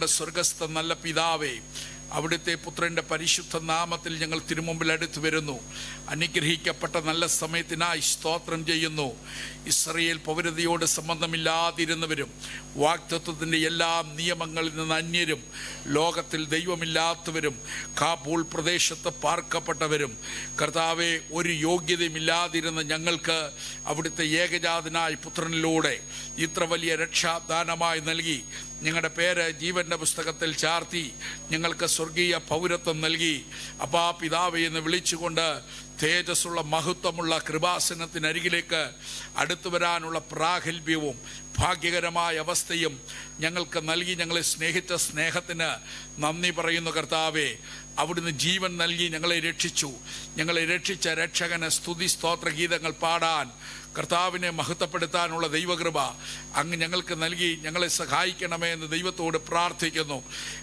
ഞങ്ങളുടെ സ്വർഗസ്ഥ നല്ല പിതാവേ, അവിടുത്തെ പുത്രൻ്റെ പരിശുദ്ധ നാമത്തിൽ ഞങ്ങൾ തിരുമുമ്പിൽ അടുത്ത് വരുന്നു. അനുഗ്രഹിക്കപ്പെട്ട നല്ല സമയത്തിനായി സ്തോത്രം ചെയ്യുന്നു. ഇസ്രായേൽ പൗരതയോട് സംബന്ധമില്ലാതിരുന്നവരും വാഗ്ദത്തത്തിൻ്റെ എല്ലാ നിയമങ്ങളിൽ നിന്ന് അന്യരും ലോകത്തിൽ ദൈവമില്ലാത്തവരും കാബൂൾ പ്രദേശത്ത് പാർക്കപ്പെട്ടവരും കർത്താവെ ഒരു യോഗ്യതയുമില്ലാതിരുന്ന ഞങ്ങൾക്ക് അവിടുത്തെ ഏകജാതനായ പുത്രനിലൂടെ ഇത്ര വലിയ രക്ഷാദാനമായി നൽകി ഞങ്ങളുടെ പേര് ജീവന്റെ പുസ്തകത്തിൽ ചാർത്തി ഞങ്ങൾക്ക് സ്വർഗീയ പൗരത്വം നൽകി. അപ്പാ പിതാവേ എന്ന് വിളിച്ചുകൊണ്ട് തേജസ്സുള്ള മഹത്വമുള്ള കൃപാസനത്തിനരികിലേക്ക് അടുത്തു വരാനുള്ള പ്രാഗൽഭ്യവും ഭാഗ്യകരമായ അവസ്ഥയും ഞങ്ങൾക്ക് നൽകി ഞങ്ങളെ സ്നേഹിച്ച സ്നേഹത്തിന് നന്ദി പറയുന്നു. കർത്താവേ, അവിടുന്ന് ജീവൻ നൽകി ഞങ്ങളെ രക്ഷിച്ചു. ഞങ്ങളെ രക്ഷിച്ച രക്ഷകന് സ്തുതി സ്തോത്ര ഗീതങ്ങൾ പാടാൻ, കർത്താവിനെ മഹത്വപ്പെടുത്താനുള്ള ദൈവകൃപ അങ്ങ് ഞങ്ങൾക്ക് നൽകി ഞങ്ങളെ സഹായിക്കണമേ എന്ന് ദൈവത്തോട് പ്രാർത്ഥിക്കുന്നു.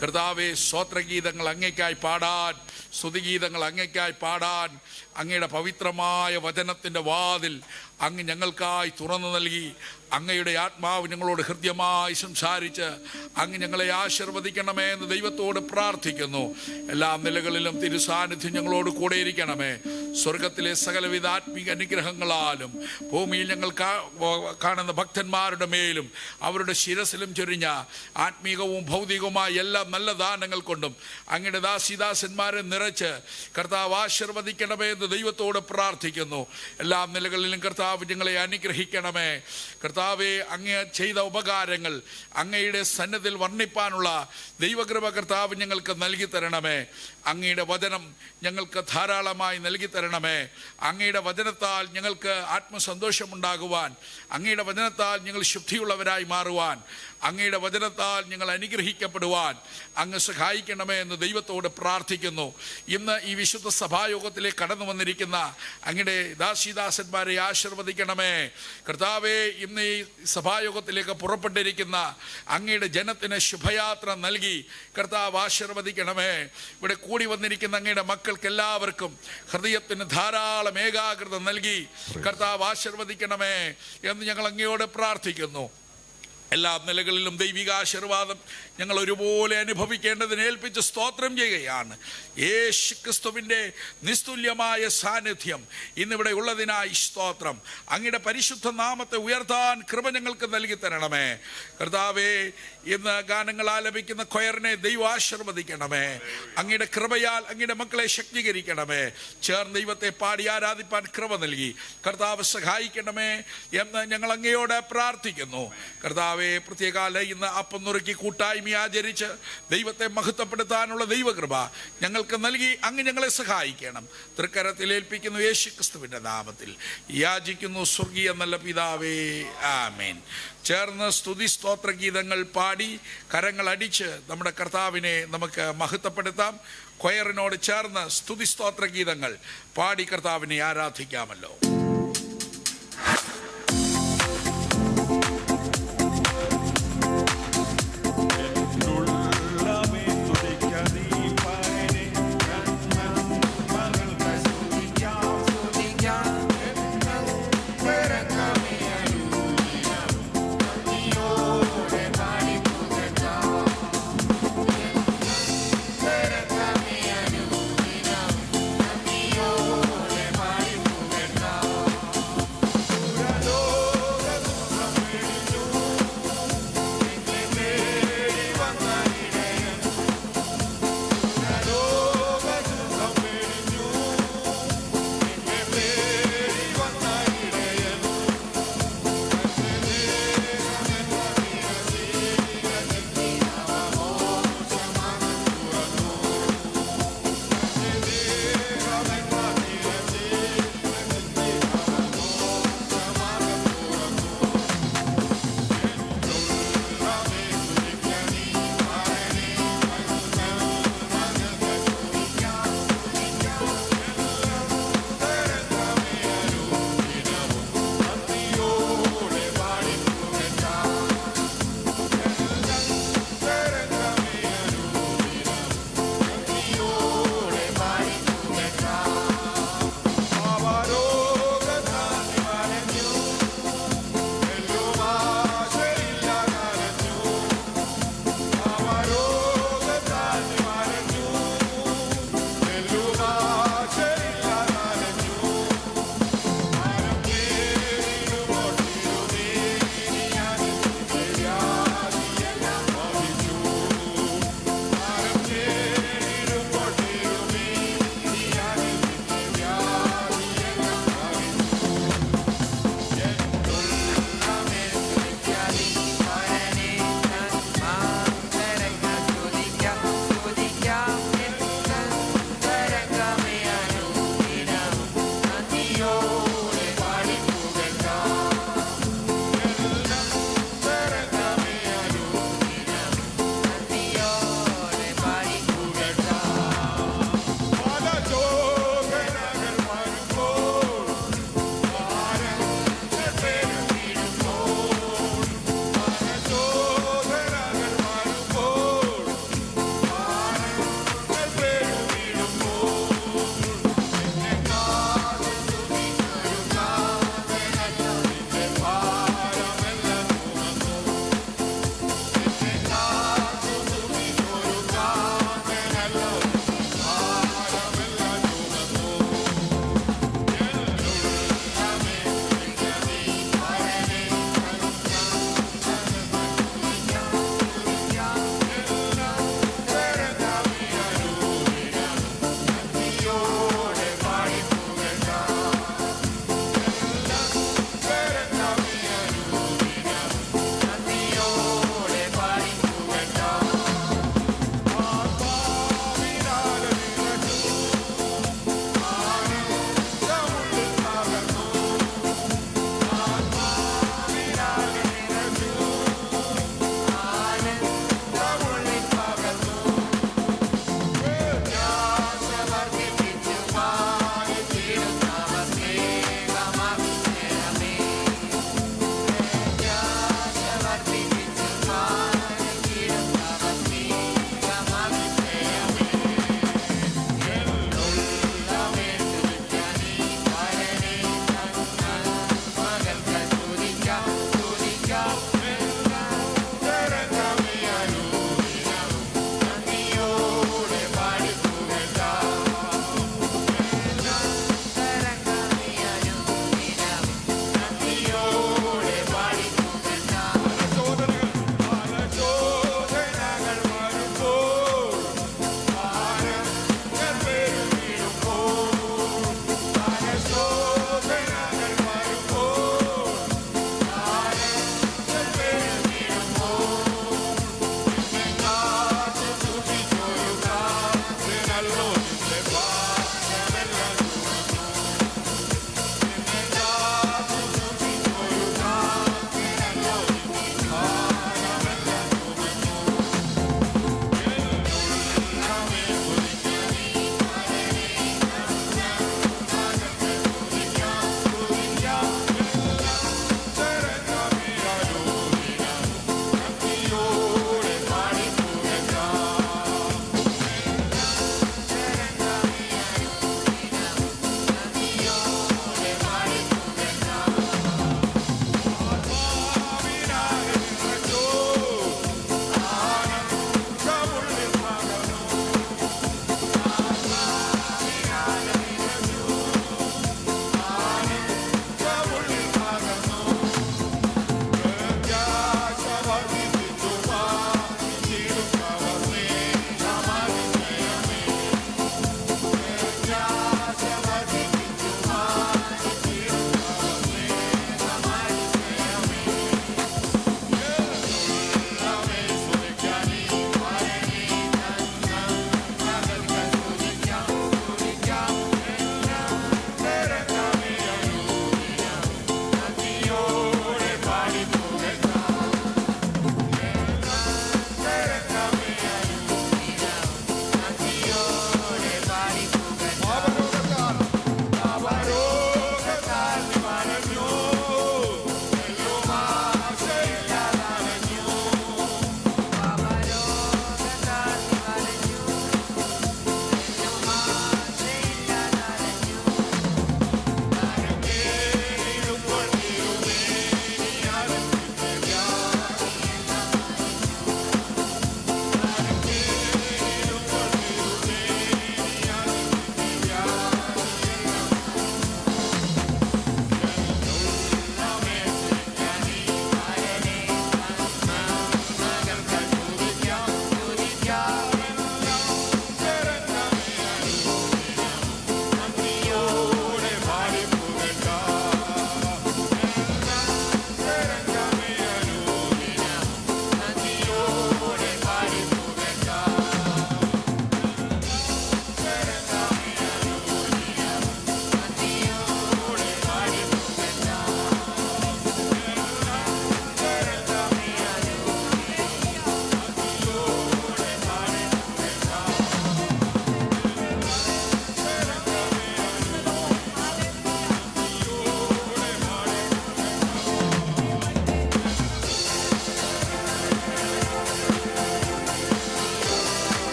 കർത്താവെ, സ്തോത്രഗീതങ്ങൾ അങ്ങേക്കായി പാടാൻ, സ്തുതിഗീതങ്ങൾ അങ്ങേക്കായി പാടാൻ അങ്ങയുടെ പവിത്രമായ വചനത്തിൻ്റെ വാതിൽ അങ്ങ് ഞങ്ങൾക്കായി തുറന്നു നൽകി. അങ്ങയുടെ ആത്മാവ് ഞങ്ങളോട് ഹൃദ്യമായി സംസാരിച്ച് അങ്ങ് ഞങ്ങളെ ആശീർവദിക്കണമേ എന്ന് ദൈവത്തോട് പ്രാർത്ഥിക്കുന്നു. എല്ലാ നിലകളിലും തിരുസാന്നിധ്യം ഞങ്ങളോട് കൂടെ ഇരിക്കണമേ. സ്വർഗത്തിലെ സകലവിധ ആത്മീക അനുഗ്രഹങ്ങളാലും ഭൂമിയിൽ ഞങ്ങൾ കാണുന്ന ഭക്തന്മാരുടെ മേലും അവരുടെ ശിരസിലും ചൊരിഞ്ഞ ആത്മീകവും ഭൗതികവുമായ എല്ലാ നല്ല ദാനങ്ങൾ കൊണ്ടും അങ്ങയുടെ ദാസിദാസന്മാരെ നിറച്ച് കർത്താവ് ആശീർവദിക്കണമേ എന്ന് ദൈവത്തോട് പ്രാർത്ഥിക്കുന്നു. എല്ലാ നിലകളിലും കർത്താവ് ഞങ്ങളെ അനുഗ്രഹിക്കണമേ. കർത്താവെ, അങ്ങ് ചെയ്ത ഉപകാരങ്ങൾ അങ്ങയുടെ സന്നിധിയിൽ വർണ്ണിപ്പാനുള്ള ദൈവകൃപ കർത്താവ് ഞങ്ങൾക്ക് നൽകി തരണമേ. അങ്ങയുടെ വചനം ഞങ്ങൾക്ക് ധാരാളമായി നൽകി തരണമേ. അങ്ങയുടെ വചനത്താൽ ഞങ്ങൾക്ക് ആത്മസന്തോഷമുണ്ടാകുവാൻ, അങ്ങയുടെ വചനത്താൽ ഞങ്ങൾ ശുദ്ധിയുള്ളവരായി മാറുവാൻ, അങ്ങയുടെ വചനത്താൽ ഞങ്ങൾ അനുഗ്രഹിക്കപ്പെടുവാൻ അങ്ങ് സഹായിക്കണമേ എന്ന് ദൈവത്തോട് പ്രാർത്ഥിക്കുന്നു. ഇന്ന് ഈ വിശുദ്ധ സഭായോഗത്തിലേക്ക് കടന്നു വന്നിരിക്കുന്ന അങ്ങയുടെ ദാസിദാസന്മാരെ ആശീർവദിക്കണമേ. കർത്താവെ, ഇന്ന് ഈ സഭായോഗത്തിലേക്ക് പുറപ്പെട്ടിരിക്കുന്ന അങ്ങയുടെ ജനത്തിന് ശുഭയാത്ര നൽകി കർത്താവ് ആശീർവദിക്കണമേ. ഇവിടെ കൂടി വന്നിരിക്കുന്ന അങ്ങയുടെ മക്കൾക്ക് എല്ലാവർക്കും ഹൃദയത്തിന് ധാരാളം ഏകാഗ്രത നൽകി കർത്താവ് ആശീർവദിക്കണമേ എന്ന് ഞങ്ങൾ അങ്ങയോട് പ്രാർത്ഥിക്കുന്നു. എല്ലാ നിലകളിലും ദൈവികാശീർവാദം ഞങ്ങൾ ഒരുപോലെ അനുഭവിക്കേണ്ടതിന് ഏൽപ്പിച്ച് സ്തോത്രം ചെയ്യുകയാണ്. യേശു ക്രിസ്തുവിൻ്റെ നിസ്തുല്യമായ സാന്നിധ്യം ഇന്നിവിടെ ഉള്ളതിനായി സ്തോത്രം. അങ്ങയുടെ പരിശുദ്ധ നാമത്തെ ഉയർത്താൻ കൃപ ഞങ്ങൾക്ക് നൽകി തരണമേ. കർത്താവേ, ഇന്ന് ഗാനങ്ങൾ ആലപിക്കുന്ന കൊയറിനെ ദൈവം ആശീർവദിക്കണമേ. അങ്ങയുടെ കൃപയാൽ അങ്ങയുടെ മക്കളെ ശക്തീകരിക്കണമേ. ചേർന്ന് ദൈവത്തെ പാടി ആരാധിപ്പാൻ കൃപ നൽകി കർത്താവ് സഹായിക്കണമേ എന്ന് ഞങ്ങൾ അങ്ങയോട് പ്രാർത്ഥിക്കുന്നു. കർത്താവേ, പ്രത്യേകാല ഇന്ന് അപ്പം നുറുക്കി കൂട്ടായ്മ ആചരിച്ച് ദൈവത്തെ മഹത്വപ്പെടുത്താനുള്ള ദൈവകൃപ ഞങ്ങൾക്ക് നൽകി അങ്ങ് ഞങ്ങളെ സഹായിക്കണം. തൃക്കരത്തിൽ ഏൽപ്പിക്കുന്നു യേശു ക്രിസ്തുവിൻ്റെ നാമത്തിൽ യാചിക്കുന്നു സ്വർഗീയ നല്ല പിതാവേ, ആമേൻ. ചേർന്ന് സ്തുതി സ്തോത്ര ഗീതങ്ങൾ പാടി കരങ്ങൾ അടിച്ച് നമ്മുടെ കർത്താവിനെ നമുക്ക് മഹത്വപ്പെടുത്താം. കൊയറിനോട് ചേർന്ന് സ്തുതി സ്തോത്ര ഗീതങ്ങൾ പാടി കർത്താവിനെ ആരാധിക്കാമല്ലോ.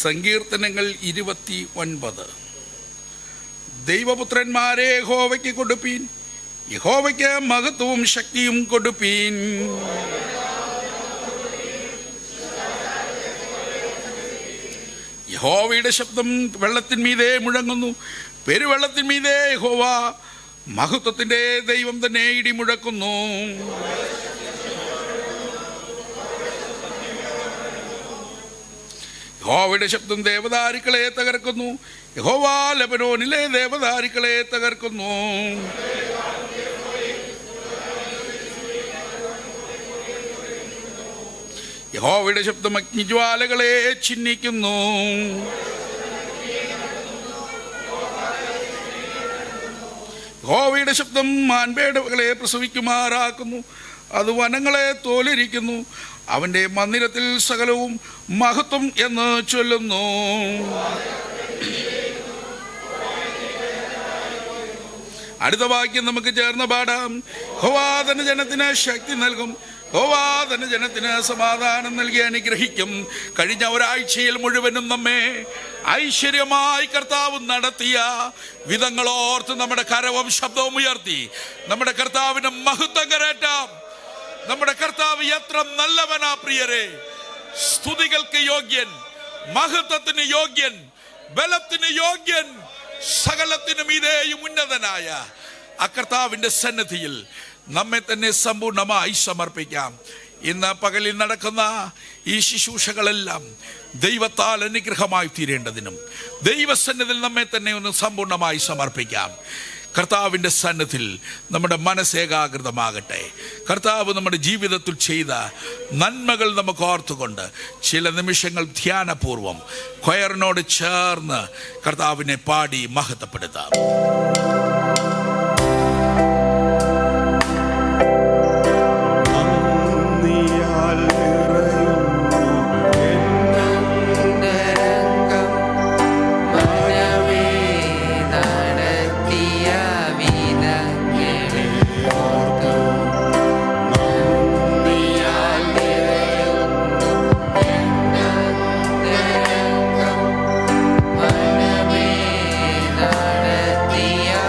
സങ്കീർത്തനങ്ങൾ 29. ദൈവപുത്രന്മാരെ യഹോവയ്ക്ക് കൊടുപ്പീൻ, യഹോവയ്ക്ക് മഹത്വവും ശക്തിയും കൊടുപ്പീൻ. യഹോവയുടെ ശബ്ദം വെള്ളത്തിന്മീതെ മുഴങ്ങുന്നു, പെരുവെള്ളത്തിന്മീതെ യഹോവ മഹത്വത്തിന്റെ ദൈവം തന്നെ ഇടിമുഴക്കുന്നു. യഹോവയുടെ ശബ്ദം ദേവദാരുക്കളെ തകർക്കുന്നു, യഹോവ ലെബനോനിലെ ദേവദാരുക്കളെ തകർക്കുന്നു. യഹോവയുടെ ശബ്ദം അഗ്നിജ്വാലകളെ ചിഹ്നിക്കുന്നു. യഹോവയുടെ ശബ്ദം മാൻപേടകളെ പ്രസവിക്കുമാറാക്കുന്നു, അത് വനങ്ങളെ തോലിരിക്കുന്നു. അവന്റെ മന്ദിരത്തിൽ സകലവും മഹത്വം എന്ന് ചൊല്ലുന്നു. അടുത്ത വാക്യം നമുക്ക് ചേർന്ന് പാടാം. യഹോവ തന്റെ ജനത്തിന് ശക്തി നൽകും, യഹോവ തന്റെ ജനത്തിന് സമാധാനം നൽകി അനുഗ്രഹിക്കും. കഴിഞ്ഞ ഒരാഴ്ചയിൽ മുഴുവനും നമ്മെ ഐശ്വര്യമായി കർത്താവ് നടത്തിയ വിധങ്ങളോർത്ത് നമ്മുടെ കരവും ശബ്ദവും ഉയർത്തി നമ്മുടെ കർത്താവിന് മഹത്വം കരേറ്റാം. നമ്മുടെ കർത്താവ് എത്ര നല്ലവനാ പ്രിയരെ! സ്തുതികൾക്ക് യോഗ്യൻ, മഹത്വത്തിന് യോഗ്യൻ, ബലത്തിന് യോഗ്യൻ, സകലത്തിനും ഇതേയും ഉന്നതനായ ആ കർത്താവിന്റെ സന്നിധിയിൽ നമ്മെ തന്നെ സമ്പൂർണമായി സമർപ്പിക്കാം. ഇന്ന് പകലിൽ നടക്കുന്ന ഈ ശുശ്രൂഷകളെല്ലാം ദൈവത്താൽ അനുഗ്രഹമായി തീരേണ്ടതിനും ദൈവസന്നിധിയിൽ നമ്മെ തന്നെ ഒന്ന് സമ്പൂർണമായി സമർപ്പിക്കാം. കർത്താവിൻ്റെ സന്നിധിയിൽ നമ്മുടെ മനസ്സേകാഗ്രതമാകട്ടെ. കർത്താവ് നമ്മുടെ ജീവിതത്തിൽ ചെയ്ത നന്മകൾ നമുക്ക് ഓർത്തുകൊണ്ട് ചില നിമിഷങ്ങൾ ധ്യാനപൂർവം കൊയറിനോട് ചേർന്ന് കർത്താവിനെ പാടി മഹത്വപ്പെടുത്താം. Yeah.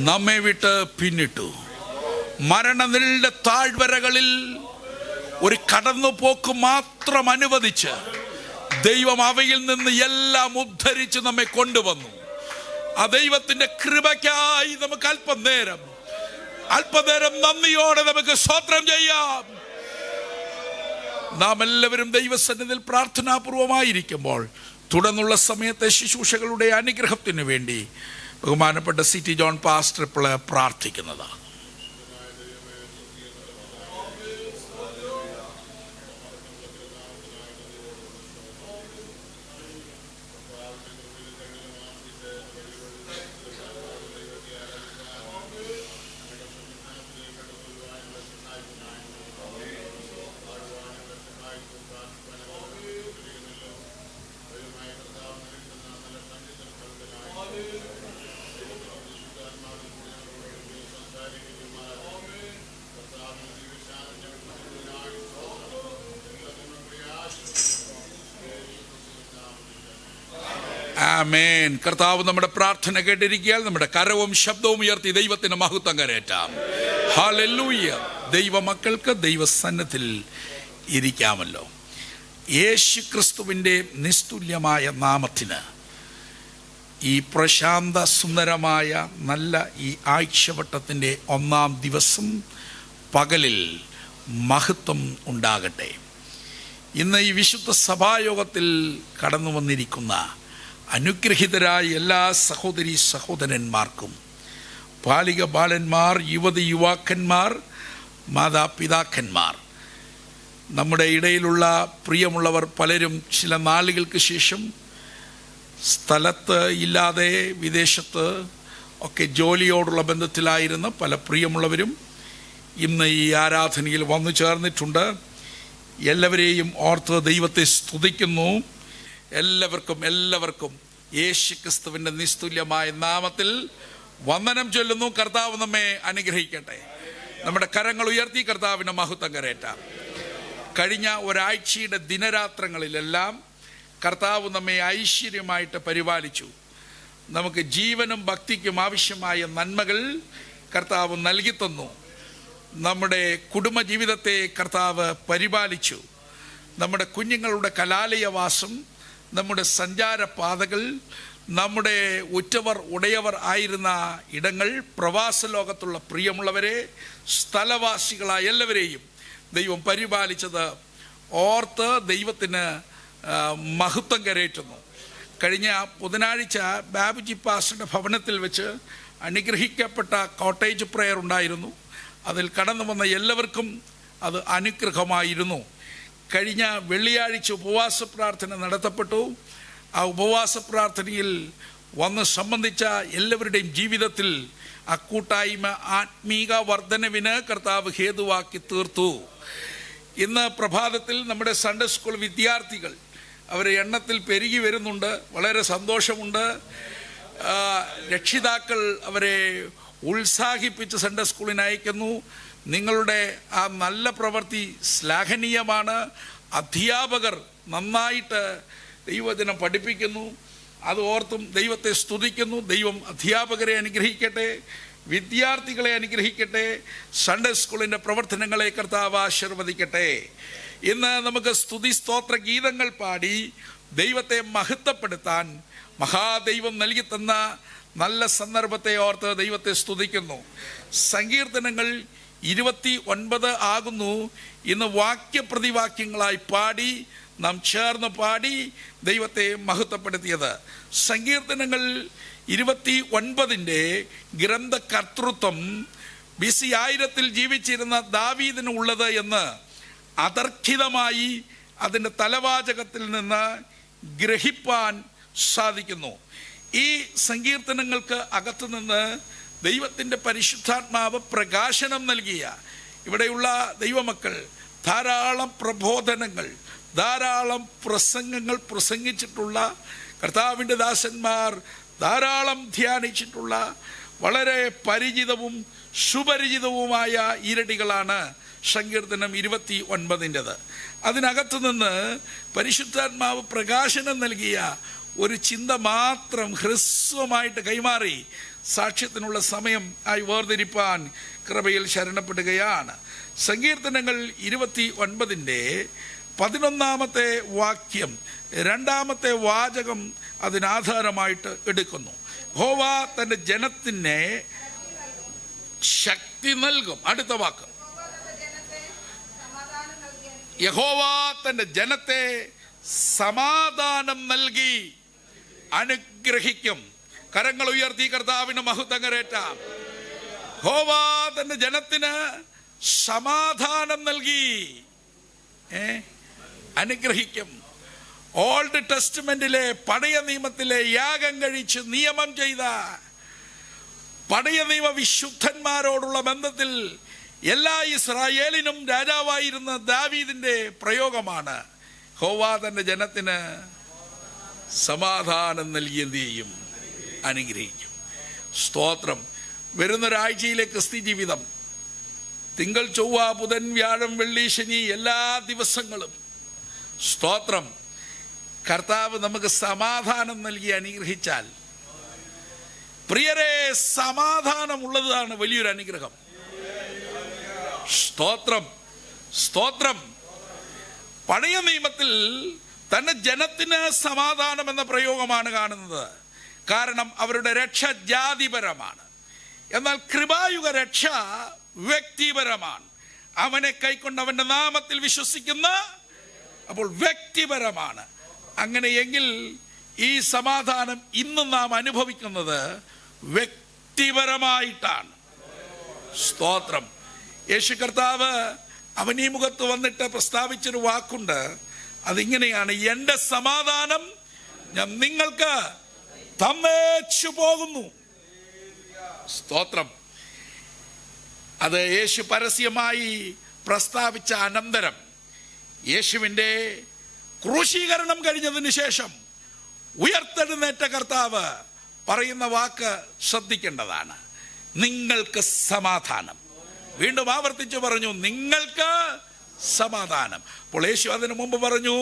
നമ്മെ വിട്ട് പിന്നിട്ടു. മരണനിഴലിന്റെ താഴ്വരകളിൽ ഒരു കടന്നുപോക്ക് മാത്രം അനുവദിച്ച് ദൈവം അവയിൽ നിന്ന് എല്ലാം ഉദ്ധരിച്ച് നമ്മെ കൊണ്ടുവന്നു. ആ ദൈവത്തിന്റെ കൃപയ്ക്കായി നമുക്ക് അല്പനേരം നന്ദിയോടെ നമുക്ക് സ്തോത്രം ചെയ്യാം. നാം എല്ലാവരും ദൈവസന്നിധിയിൽ പ്രാർത്ഥനാപൂർവമായിരിക്കുമ്പോൾ തുടർന്നുള്ള സമയത്തെ ശുശ്രൂഷകളുടെ അനുഗ്രഹത്തിന് വേണ്ടി ബഹുമാനപ്പെട്ട സിറ്റി ജോൺ പാസ്റ്റർ ഇപ്പോൾ പ്രാർത്ഥിക്കുന്നതാണ്. ആമേൻ. കർത്താവ് നമ്മുടെ പ്രാർത്ഥന കേട്ടിരിക്കാൻ നമ്മുടെ കരവും ശബ്ദവും ഉയർത്തി ദൈവത്തിന് മഹത്വം കരേറ്റാം. ഹല്ലേലൂയ. ദൈവമക്കൾക്ക് ദൈവസന്നിധിയിൽ ഇരിക്കാമല്ലോ. യേശു ക്രിസ്തുവിൻ്റെ നിസ്തുല്യമായ നാമത്തിന് ഈ പ്രശാന്ത സുന്ദരമായ നല്ല ഈ ആഴ്ചവട്ടത്തിൻ്റെ 1-ാം ദിവസം പകലിൽ മഹത്വം ഉണ്ടാകട്ടെ. ഇന്ന് ഈ വിശുദ്ധ സഭായോഗത്തിൽ കടന്നു വന്നിരിക്കുന്ന അനുഗ്രഹീതരായ എല്ലാ സഹോദരീ സഹോദരന്മാർക്കും, ബാലിക ബാലന്മാർ, യുവതി യുവാക്കന്മാർ, മാതാപിതാക്കന്മാർ, നമ്മുടെ ഇടയിലുള്ള പ്രിയമുള്ളവർ പലരും ചില നാളുകൾക്ക് ശേഷം സ്ഥലത്ത് ഇല്ലാതെ വിദേശത്ത് ഒക്കെ ജോലിയോടുള്ള ബന്ധത്തിലായിരുന്ന പല പ്രിയമുള്ളവരും ഇന്ന് ഈ ആരാധനയിൽ വന്നു ചേർന്നിട്ടുണ്ട്. എല്ലാവരെയും ഓർത്ത് ദൈവത്തെ സ്തുതിക്കുന്നു. എല്ലാവർക്കും യേശു ക്രിസ്തുവിൻ്റെ നിസ്തുല്യമായ നാമത്തിൽ വന്ദനം ചൊല്ലുന്നു. കർത്താവ് നമ്മെ അനുഗ്രഹിക്കട്ടെ. നമ്മുടെ കരങ്ങൾ ഉയർത്തി കർത്താവിൻ്റെ മഹത്വം കരേറ്റാം. കഴിഞ്ഞ ഒരാഴ്ചയുടെ ദിനരാത്രങ്ങളിലെല്ലാം കർത്താവ് നമ്മെ ഐശ്വര്യമായിട്ട് പരിപാലിച്ചു. നമുക്ക് ജീവനും ഭക്തിക്കും ആവശ്യമായ നന്മകൾ കർത്താവ് നൽകി തന്നു. നമ്മുടെ കുടുംബജീവിതത്തെ കർത്താവ് പരിപാലിച്ചു. നമ്മുടെ കുഞ്ഞുങ്ങളുടെ കലാലയവാസം, നമ്മുടെ സഞ്ചാരപാതകൾ, നമ്മുടെ ഉറ്റവർ ഉടയവർ ആയിരുന്ന ഇടങ്ങൾ, പ്രവാസ ലോകത്തുള്ള പ്രിയമുള്ളവരെ, സ്ഥലവാസികളായ എല്ലാവരെയും ദൈവം പരിപാലിച്ചത് ഓർത്ത് ദൈവത്തിന് മഹത്വം കരേറ്റുന്നു. കഴിഞ്ഞ ബുധനാഴ്ച ബാബുജി പാസ്റ്ററുടെ ഭവനത്തിൽ വെച്ച് അനുഗ്രഹിക്കപ്പെട്ട കോട്ടേജ് പ്രെയർ ഉണ്ടായിരുന്നു. അതിൽ കടന്നു വന്ന എല്ലാവർക്കും അത് അനുഗ്രഹമായിരുന്നു. കഴിഞ്ഞ വെള്ളിയാഴ്ച ഉപവാസ പ്രാർത്ഥന നടത്തപ്പെട്ടു. ആ ഉപവാസ പ്രാർത്ഥനയിൽ വന്ന് സംബന്ധിച്ച എല്ലാവരുടെയും ജീവിതത്തിൽ ആ കൂട്ടായ്മ ആത്മീക വർധനവിന് കർത്താവ് ഹേതുവാക്കി തീർത്തു. ഇന്ന് പ്രഭാതത്തിൽ നമ്മുടെ സൺഡേ സ്കൂൾ വിദ്യാർത്ഥികൾ അവരെ എണ്ണത്തിൽ പെരുകി വരുന്നുണ്ട്. വളരെ സന്തോഷമുണ്ട്. രക്ഷിതാക്കൾ അവരെ ഉത്സാഹിപ്പിച്ച് സൺഡേ സ്കൂളിന് അയക്കുന്നു. നിങ്ങളുടെ ആ നല്ല പ്രവൃത്തി ശ്ലാഘനീയമാണ്. അധ്യാപകർ നന്നായിട്ട് ദൈവദിനം പഠിപ്പിക്കുന്നു. അത് ഓർത്തും ദൈവത്തെ സ്തുതിക്കുന്നു. ദൈവം അധ്യാപകരെ അനുഗ്രഹിക്കട്ടെ, വിദ്യാർത്ഥികളെ അനുഗ്രഹിക്കട്ടെ, സൺഡേ സ്കൂളിൻ്റെ പ്രവർത്തനങ്ങളെ കർത്താവ് ആശീർവദിക്കട്ടെ. ഇന്ന് നമുക്ക് സ്തുതി സ്തോത്ര ഗീതങ്ങൾ പാടി ദൈവത്തെ മഹത്വപ്പെടുത്താൻ മഹാദൈവം നൽകി തന്ന നല്ല സന്ദർഭത്തെ ഓർത്ത് ദൈവത്തെ സ്തുതിക്കുന്നു. സങ്കീർത്തനങ്ങൾ 29 ആകുന്നു ഇന്ന് വാക്യപ്രതിവാക്യങ്ങളായി പാടി നാം ചേർന്ന് പാടി ദൈവത്തെ മഹത്വപ്പെടുത്തിയത്. സങ്കീർത്തനങ്ങൾ 29 ഗ്രന്ഥകർത്തൃത്വം BC 1000 ജീവിച്ചിരുന്ന ദാവീദിന് ഉള്ളത് എന്ന് അതർക്കിതമായി അതിൻ്റെ തലവാചകത്തിൽ നിന്ന് ഗ്രഹിപ്പാൻ സാധിക്കുന്നു. ഈ സങ്കീർത്തനങ്ങൾക്ക് അകത്തു നിന്ന് ദൈവത്തിൻ്റെ പരിശുദ്ധാത്മാവ് പ്രകാശനം നൽകിയ ഇവിടെയുള്ള ദൈവമക്കൾ ധാരാളം പ്രബോധനങ്ങൾ, ധാരാളം പ്രസംഗങ്ങൾ പ്രസംഗിച്ചിട്ടുള്ള കർത്താവിൻ്റെ ദാസന്മാർ ധാരാളം ധ്യാനിച്ചിട്ടുള്ള വളരെ പരിചിതവും സുപരിചിതവുമായ ഈരടികളാണ് സങ്കീർത്തനം 29. അതിനകത്തു നിന്ന് പരിശുദ്ധാത്മാവ് പ്രകാശനം നൽകിയ ഒരു ചിന്ത മാത്രം ഹ്രസ്വമായിട്ട് കൈമാറി സാക്ഷ്യത്തിനുള്ള സമയം ആയി വേർതിരിപ്പാൻ കൃപയിൽ ശരണപ്പെടുകയാണ്. സങ്കീർത്തനങ്ങൾ 29-11 വാക്യം, 2 വാചകം അതിനാധാരമായിട്ട് എടുക്കുന്നു. യഹോവ തൻ്റെ ജനത്തിനെ ശക്തി നൽകും. അടുത്ത വാക്ക്, യഹോവ തൻ്റെ ജനത്തെ സമാധാനം നൽകി അനുഗ്രഹിക്കും. കരങ്ങൾ ഉയർത്തി കർത്താവിന് മഹത്വം കരേറ്റാം. യഹോവ തൻ്റെ ജനത്തിന് സമാധാനം നൽകി അനുഗ്രഹിക്കും. ഓൾഡ് ടെസ്റ്റ്മെന്റിലെ പഴയ നിയമത്തിലെ യാഗം കഴിച്ച് നിയമം ചെയ്ത പഴയ നിയമ വിശുദ്ധന്മാരോടുള്ള ബന്ധത്തിൽ എല്ലാ ഇസ്രായേലിനും രാജാവായിരുന്ന ദാവീദിന്റെ പ്രയോഗമാണ്. യഹോവ തന്റെ ജനത്തിന് സമാധാനം നൽകി എന്ത് ചെയ്യും? അനുഗ്രഹിക്കും. സ്തോത്രം. വരുന്നൊരാഴ്ചയിലെ ക്രിസ്ത്യ ജീവിതം തിങ്കൾ, ചൊവ്വ, ബുധൻ, വ്യാഴം, വെള്ളി, ശനി എല്ലാ ദിവസങ്ങളും സ്തോത്രം കർത്താവ് നമുക്ക് സമാധാനം നൽകി അനുഗ്രഹിച്ചാൽ, പ്രിയരെ, സമാധാനമുള്ളതാണ് വലിയൊരു അനുഗ്രഹം. സ്തോത്രം, സ്തോത്രം. പഴയ നിയമത്തിൽ തന്നെ ജനത്തിന് സമാധാനം എന്ന പ്രയോഗമാണ് കാണുന്നത്. കാരണം അവരുടെ രക്ഷ ജാതിപരമാണ്. എന്നാൽ കൃപായുഗ രക്ഷ വ്യക്തിപരമാണ്. അവനെ കൈക്കൊണ്ട് അവന്റെ നാമത്തിൽ വിശ്വസിക്കുന്ന, അപ്പോൾ വ്യക്തിപരമാണ്. അങ്ങനെയെങ്കിൽ ഈ സമാധാനം ഇന്ന് നാം അനുഭവിക്കുന്നത് വ്യക്തിപരമായിട്ടാണ്. സ്തോത്രം. യേശു കർത്താവ് അവനീമുഖത്ത് വന്നിട്ട് പ്രസ്താവിച്ചൊരു വാക്കുണ്ട്. അതിങ്ങനെയാണ്, എൻ്റെ സമാധാനം ഞാൻ നിങ്ങൾക്ക് തന്നേച്ചു പോകുന്നു. സ്തോത്രം. അത് യേശു പരസ്യമായി പ്രസ്താവിച്ച അനന്തരം, യേശുവിൻ്റെ ക്രൂശീകരണം കഴിഞ്ഞതിന് ശേഷം ഉയർത്തെഴുന്നേറ്റ കർത്താവ് പറയുന്ന വാക്ക് ശ്രദ്ധിക്കേണ്ടതാണ്. നിങ്ങൾക്ക് സമാധാനം. വീണ്ടും ആവർത്തിച്ചു പറഞ്ഞു, നിങ്ങൾക്ക് സമാധാനം. അപ്പോൾ യേശു അതിനു മുമ്പ് പറഞ്ഞു,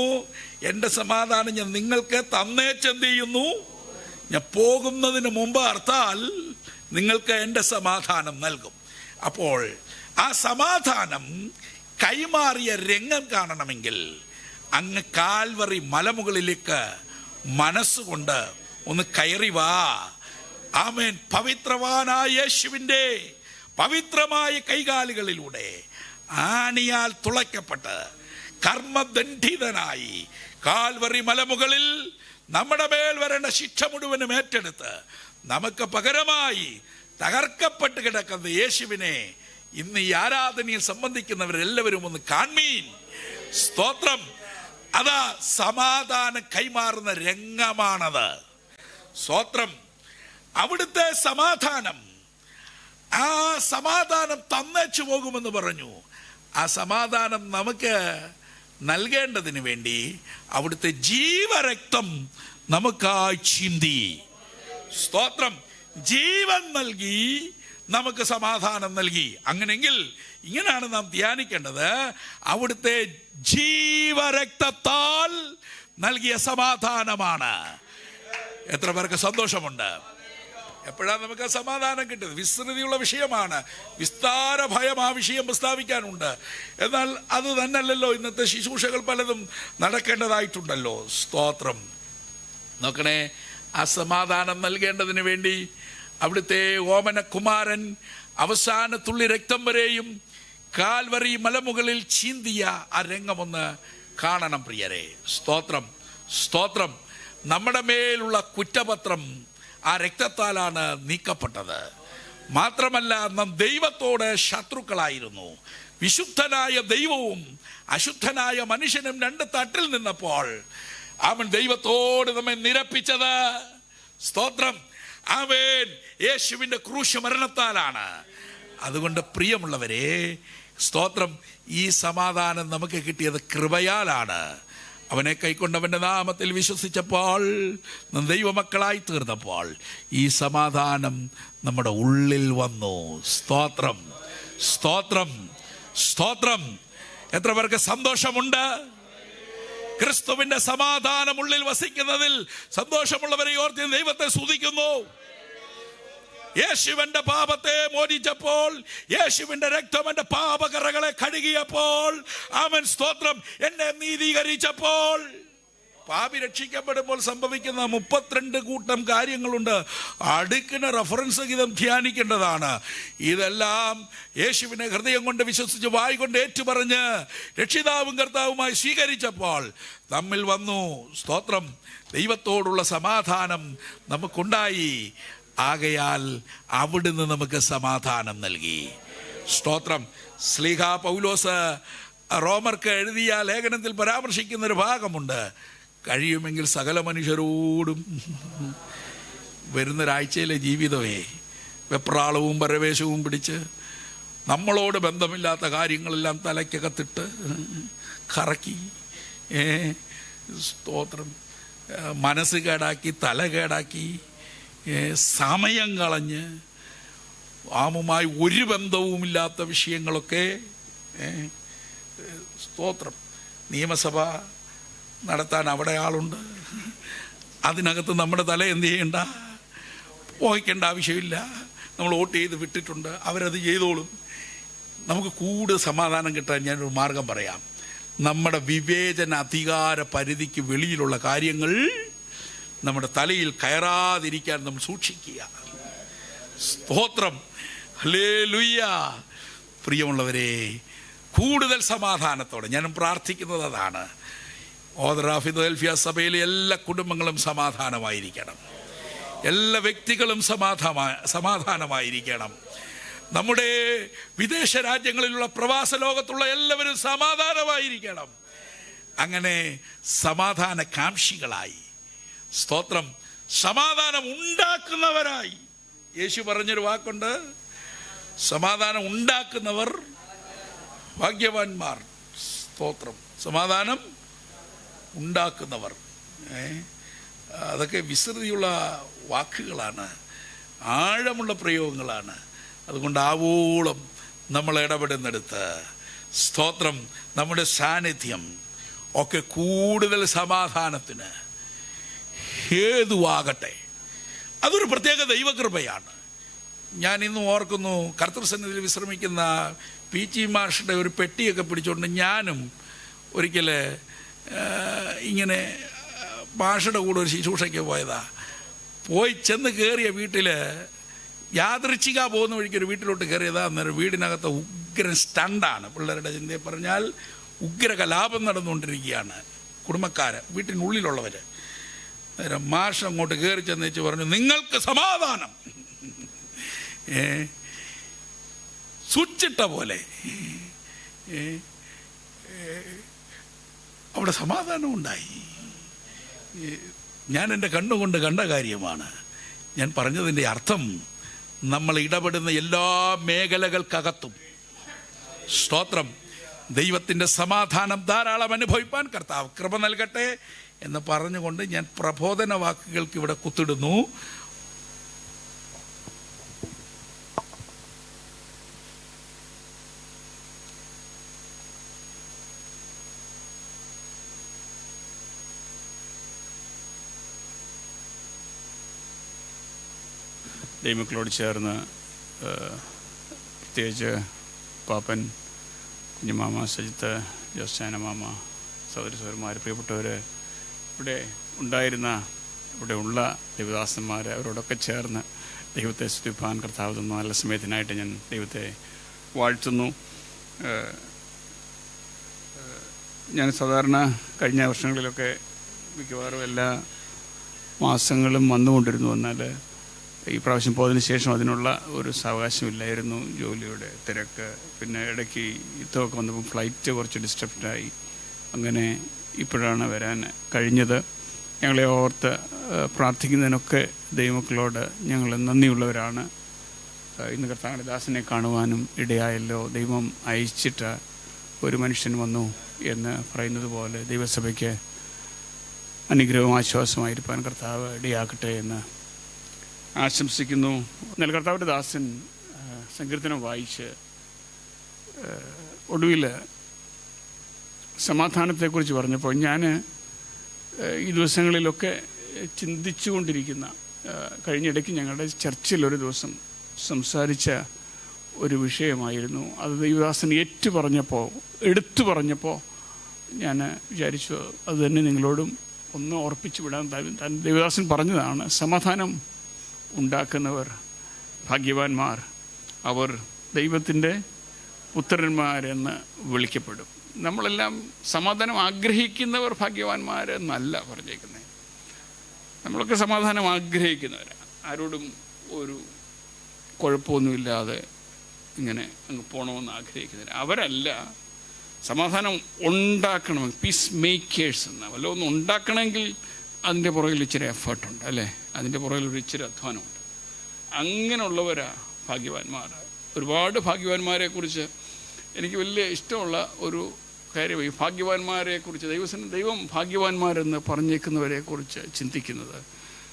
എൻ്റെ സമാധാനം ഞാൻ നിങ്ങൾക്ക് തന്നേച്ചെന്ത് ചെയ്യുന്നു? ഞാൻ പോകുന്നതിന് മുമ്പ്, അർത്ഥാൽ നിങ്ങൾക്ക് എൻ്റെ സമാധാനം നൽകും. അപ്പോൾ ആ സമാധാനം കൈമാറിയ രംഗം കാണണമെങ്കിൽ അങ്ങ് കാൽവറി മലമുകളിലേക്ക് മനസ്സുകൊണ്ട് ഒന്ന് കയറി വാ. ആമേൻ. പവിത്രവാനായ യേശുവിൻ്റെ പവിത്രമായ കൈകാലുകളിലൂടെ ആണിയാൽ തുളയ്ക്കപ്പെട്ട് കർമ്മദണ്ഡിതനായി കാൽവറി മലമുകളിൽ നമ്മുടെ മേൽ വരേണ്ട ശിക്ഷ മുഴുവനും ഏറ്റെടുത്ത് നമുക്ക് പകരമായി തകർക്കപ്പെട്ട് കിടക്കുന്ന യേശുവിനെ ഇന്ന് ഈ ആരാധനയിൽ സംബന്ധിക്കുന്നവരെല്ലാവരും ഒന്ന് കാൺമീൻ. സ്തോത്രം. അതാ സമാധാനം കൈമാറുന്ന രംഗമാണത്. സ്തോത്രം. അവിടുത്തെ സമാധാനം, ആ സമാധാനം തന്നേച്ചു പോകുമെന്ന് പറഞ്ഞു. ആ സമാധാനം നമുക്ക് നൽകേണ്ടതിന് വേണ്ടി അവിടുത്തെ ജീവരക്തം നമുക്കായി ചിന്തി. സ്തോത്രം. ജീവൻ നൽകി നമുക്ക് സമാധാനം നൽകി. അങ്ങനെങ്കിൽ ഇങ്ങനെയാണ് നാം ധ്യാനിക്കേണ്ടത്. അവിടുത്തെ ജീവരക്തത്താൽ നൽകിയ സമാധാനമാണ്. എത്ര പേർക്ക് സന്തോഷമുണ്ട്? എപ്പോഴാണ് നമുക്ക് സമാധാനം കിട്ടുന്നത്? വിസ്തൃതിയുള്ള വിഷയമാണ്. വിസ്താര ഭയം ആ വിഷയം പ്രസ്താവിക്കാനുണ്ട്. എന്നാൽ അത് തന്നെയല്ലല്ലോ ഇന്നത്തെ ശുശ്രൂഷകൾ പലതും നടക്കേണ്ടതായിട്ടുണ്ടല്ലോ. സ്തോത്രം. നോക്കണേ, ആ സമാധാനം നൽകേണ്ടതിന് വേണ്ടി അവിടുത്തെ ഓമനകുമാരൻ അവസാന തുള്ളി രക്തം വരെയും കാൽവറി മലമുകളിൽ ചീന്തിയ ആ രംഗമൊന്ന് കാണണം പ്രിയരെ. സ്തോത്രം, സ്തോത്രം. നമ്മുടെ മേലുള്ള കുറ്റപത്രം ആ രക്തത്താലാണ് നീക്കപ്പെട്ടത്. മാത്രമല്ല, നാം ദൈവത്തോട് ശത്രുക്കളായിരുന്നു. വിശുദ്ധനായ ദൈവവും അശുദ്ധനായ മനുഷ്യനും രണ്ട് തട്ടിൽ നിന്നപ്പോൾ അവൻ ദൈവത്തോട് നമ്മെ നിരപ്പിച്ചത്, സ്തോത്രം, അവൻ യേശുവിന്റെ ക്രൂശ് മരണത്താലാണ്. അതുകൊണ്ട് പ്രിയമുള്ളവരെ, സ്തോത്രം, ഈ സമാധാനം നമുക്ക് കിട്ടിയത് കൃപയാലാണ്. അവനെ കൈക്കൊണ്ടവന്റെ നാമത്തിൽ വിശ്വസിച്ചപ്പോൾ, ദൈവമക്കളായി തീർന്നപ്പോൾ ഈ സമാധാനം നമ്മുടെ ഉള്ളിൽ വന്നു. സ്തോത്രം, സ്തോത്രം, സ്തോത്രം. എത്ര പേർക്ക് സന്തോഷമുണ്ട്? ക്രിസ്തുവിന്റെ സമാധാനം ഉള്ളിൽ വസിക്കുന്നതിൽ സന്തോഷമുള്ളവരെ ഓർത്ത് ദൈവത്തെ സ്തുതിക്കുന്നു. യേശുവിന്റെ പാപത്തെ മോചിച്ചപ്പോൾ, യേശുവിന്റെ രക്തം എന്റെ പാപകറകളെ കഴുകിയപ്പോൾ, അവൻ സ്തോത്രം എന്നെ നീതീകരിച്ചപ്പോൾ, പാപി രക്ഷിക്കപ്പെടുമ്പോൾ സംഭവിക്കുന്ന 32 കൂട്ടം കാര്യങ്ങളുണ്ട്. അടുക്കിന് റഫറൻസ് ഗീതം ധ്യാനിക്കേണ്ടതാണ്. ഇതെല്ലാം യേശുവിനെ ഹൃദയം കൊണ്ട് വിശ്വസിച്ച് വായ് കൊണ്ട് ഏറ്റുപറഞ്ഞ് രക്ഷിതാവും കർത്താവുമായി സ്വീകരിച്ചപ്പോൾ നമ്മിൽ വന്നു സ്തോത്രം ദൈവത്തോടുള്ള സമാധാനം നമുക്കുണ്ടായി. ആകയാൽ അവിടുന്ന് നമുക്ക് സമാധാനം നൽകി. സ്തോത്രം. ശ്ലീഹാ പൗലോസ് റോമർക്ക് എഴുതിയ ലേഖനത്തിൽ പരാമർശിക്കുന്നൊരു ഭാഗമുണ്ട്. കഴിയുമെങ്കിൽ സകല മനുഷ്യരോടും വരുന്നൊരാഴ്ചയിലെ ജീവിതമേ വെപ്രാളവും പരവേശവും പിടിച്ച് നമ്മളോട് ബന്ധമില്ലാത്ത കാര്യങ്ങളെല്ലാം തലയ്ക്കകത്തിട്ട് കറക്കി സ്തോത്രം മനസ്സ് കേടാക്കി തല കേടാക്കി സമയം കളഞ്ഞ് ആമുമായി ഒരു ബന്ധവുമില്ലാത്ത വിഷയങ്ങളൊക്കെ സ്തോത്രം നിയമസഭ നടത്താൻ അവിടെ ആളുണ്ട്. അതിനകത്ത് നമ്മുടെ തല എന്ത് ചെയ്യണ്ട, പോയിക്കേണ്ട ആവശ്യമില്ല. നമ്മൾ വോട്ട് ചെയ്ത് വിട്ടിട്ടുണ്ട്, അവരത് ചെയ്തോളും. നമുക്ക് കൂടുതൽ സമാധാനം കിട്ടാൻ ഞാനൊരു മാർഗം പറയാം. നമ്മുടെ വിവേചന അധികാര പരിധിക്ക് വെളിയിലുള്ള കാര്യങ്ങൾ നമ്മുടെ തലയിൽ കയറാതിരിക്കാൻ നമ്മൾ സൂക്ഷിക്കുക. സ്തോത്രം. ഹല്ലേലൂയ. പ്രിയമുള്ളവരെ, കൂടുതൽ സമാധാനത്തോടെ ഞാൻ പ്രാർത്ഥിക്കുന്നത് അതാണ്. ഫിലദൽഫിയ സഭയിലെ എല്ലാ കുടുംബങ്ങളും സമാധാനമായിരിക്കണം. എല്ലാ വ്യക്തികളും സമാധാനമായിരിക്കണം. നമ്മുടെ വിദേശ രാജ്യങ്ങളിലുള്ള പ്രവാസ ലോകത്തുള്ള എല്ലാവരും സമാധാനമായിരിക്കണം. അങ്ങനെ സമാധാന കാംക്ഷികളായി സ്തോത്രം സമാധാനം ഉണ്ടാക്കുന്നവരായി. യേശു പറഞ്ഞൊരു വാക്കുണ്ട്, സമാധാനം ഉണ്ടാക്കുന്നവർ ഭാഗ്യവാന്മാർ. സ്തോത്രം. സമാധാനം ഉണ്ടാക്കുന്നവർ. അതൊക്കെ വിസ്തൃതിയുള്ള വാക്കുകളാണ്, ആഴമുള്ള പ്രയോഗങ്ങളാണ്. അതുകൊണ്ട് ആവോളം നമ്മൾ ഇടപെടുന്നെടുത്ത് സ്തോത്രം നമ്മുടെ സാന്നിധ്യം ഒക്കെ കൂടുതൽ സമാധാനത്തിന് ഹേതുവാകട്ടെ. അതൊരു പ്രത്യേക ദൈവകൃപയാണ്. ഞാൻ ഇന്നും ഓർക്കുന്നു, കർത്തൃസന്നിധിയിൽ വിശ്രമിക്കുന്ന പി.ജി. മാഷുടെ ഒരു പെട്ടിയൊക്കെ പിടിച്ചുകൊണ്ട് ഞാനും ഒരിക്കൽ ഇങ്ങനെ മാഷയുടെ കൂടെ ഒരു ശുശ്രൂഷയ്ക്ക് പോയതാ. പോയി ചെന്ന് കയറിയ വീട്ടിൽ യാദൃച്ഛിക പോകുന്ന വഴിക്ക് ഒരു വീട്ടിലോട്ട് കയറിയതാ. അന്നേരം വീടിനകത്ത് ഉഗ്രൻ സ്റ്റണ്ടാണ്. പിള്ളേരുടെ ചിന്തയെ പറഞ്ഞാൽ ഉഗ്ര കലാപം നടന്നുകൊണ്ടിരിക്കുകയാണ്. കുടുംബക്കാർ, വീട്ടിനുള്ളിലുള്ളവർ. അന്നേരം മാഷ് അങ്ങോട്ട് കയറി ചെന്നേച്ച് പറഞ്ഞു, നിങ്ങൾക്ക് സമാധാനം. സ്വിച്ചിട്ട പോലെ അവിടെ സമാധാനം ഉണ്ടായി. ഞാൻ എൻ്റെ കണ്ണുകൊണ്ട് കണ്ട കാര്യമാണ് ഞാൻ പറഞ്ഞതിൻ്റെ അർത്ഥം. നമ്മൾ ഇടപെടുന്ന എല്ലാ മേഖലകൾക്കകത്തും സ്തോത്രം ദൈവത്തിൻ്റെ സമാധാനം ധാരാളം അനുഭവിപ്പാൻ കർത്താവ് കൃപ നൽകട്ടെ എന്ന് പറഞ്ഞുകൊണ്ട് ഞാൻ പ്രബോധന വാക്കുകൾക്ക് ഇവിടെ കുത്തിടുന്നു. ദൈവമക്കളോട് ചേർന്ന് പ്രത്യേകിച്ച് പാപ്പൻ, കുഞ്ഞുമാമ, സജിത്ത്, ജോസ്റ്റാന മാമ, സഹോദരി സഹോദരന്മാർ, പ്രിയപ്പെട്ടവർ, ഇവിടെ ഉണ്ടായിരുന്ന ഇവിടെ ഉള്ള ദൈവദാസന്മാർ, അവരോടൊക്കെ ചേർന്ന് ദൈവത്തെ സ്തുതിപ്പാൻ കർത്താവ് തന്ന നല്ല സമയത്തിനായിട്ട് ഞാൻ ദൈവത്തെ വാഴ്ത്തുന്നു. ഞാൻ സാധാരണ കഴിഞ്ഞ വർഷങ്ങളിലൊക്കെ മിക്കവാറും എല്ലാ മാസങ്ങളും വന്നുകൊണ്ടിരുന്നു. എന്നാൽ ഈ പ്രാവശ്യം പോയതിനു ശേഷം അതിനുള്ള ഒരു സാവകാശമില്ലായിരുന്നു. ജോലിയുടെ തിരക്ക്, പിന്നെ ഇടയ്ക്ക് യുദ്ധമൊക്കെ വന്നപ്പോൾ ഫ്ലൈറ്റ് കുറച്ച് ഡിസ്റ്റർബ്ഡായി. അങ്ങനെ ഇപ്പോഴാണ് വരാൻ കഴിഞ്ഞത്. ഞങ്ങളെ ഓർത്ത് പ്രാർത്ഥിക്കുന്നതിനൊക്കെ ദൈവമക്കളോട് ഞങ്ങൾ നന്ദിയുള്ളവരാണ്. ഇന്ന് കർത്താവിൻ്റെ ദാസനെ കാണുവാനും ഇടയായല്ലോ. ദൈവം അയച്ചിട്ട് ഒരു മനുഷ്യൻ വന്നു എന്ന് പറയുന്നത് പോലെ ദൈവസഭയ്ക്ക് അനുഗ്രഹവും ആശ്വാസമായിരിക്കാൻ കർത്താവ് ഇടയാക്കട്ടെ എന്ന് ആശംസിക്കുന്നു. എന്നാൽ കർത്താവിൻ്റെ ദാസൻ സങ്കീർത്തനം വായിച്ച് ഒടുവിൽ സമാധാനത്തെക്കുറിച്ച് പറഞ്ഞപ്പോൾ ഞാൻ ഈ ദിവസങ്ങളിലൊക്കെ ചിന്തിച്ചു കൊണ്ടിരിക്കുന്ന കഴിഞ്ഞിടയ്ക്ക് ഞങ്ങളുടെ ചർച്ചിലൊരു ദിവസം സംസാരിച്ച ഒരു വിഷയമായിരുന്നു. അത് ദൈവദാസൻ എടുത്തു പറഞ്ഞപ്പോൾ ഞാൻ വിചാരിച്ചു അത് തന്നെ നിങ്ങളോടും ഒന്ന് ഓർപ്പിച്ചു വിടാൻ. ദൈവദാസൻ പറഞ്ഞതാണ്, സമാധാനം ഉണ്ടാക്കുന്നവർ ഭാഗ്യവാന്മാർ, അവർ ദൈവത്തിൻ്റെ പുത്രന്മാരെന്ന് വിളിക്കപ്പെടും. നമ്മളെല്ലാം സമാധാനം ആഗ്രഹിക്കുന്നവർ ഭാഗ്യവാന്മാരെന്നല്ല പറഞ്ഞേക്കുന്നത്. നമ്മളൊക്കെ സമാധാനം ആഗ്രഹിക്കുന്നവരാണ്. ആരോടും ഒരു കുഴപ്പമൊന്നുമില്ലാതെ ഇങ്ങനെ അങ്ങ് പോകണമെന്ന് ആഗ്രഹിക്കുന്നവർ. അവരല്ല സമാധാനം ഉണ്ടാക്കണം. പീസ് മേക്കേഴ്സ് എന്ന വല്ല ഒന്ന് ഉണ്ടാക്കണമെങ്കിൽ അതിൻ്റെ പുറകിൽ ഇച്ചിരി എഫേർട്ടുണ്ട്, അല്ലേ? അതിൻ്റെ പുറകിൽ ഒരു ഇച്ചിരി അധ്വാനമുണ്ട്. അങ്ങനെയുള്ളവരാ ഭാഗ്യവാന്മാർ. ഒരുപാട് ഭാഗ്യവാന്മാരെക്കുറിച്ച് എനിക്ക് വലിയ ഇഷ്ടമുള്ള ഒരു കാര്യം ഈ ഭാഗ്യവാന്മാരെക്കുറിച്ച് ദൈവം ഭാഗ്യവാന്മാരെന്ന് പറഞ്ഞേക്കുന്നവരെക്കുറിച്ച് ചിന്തിക്കുന്നത്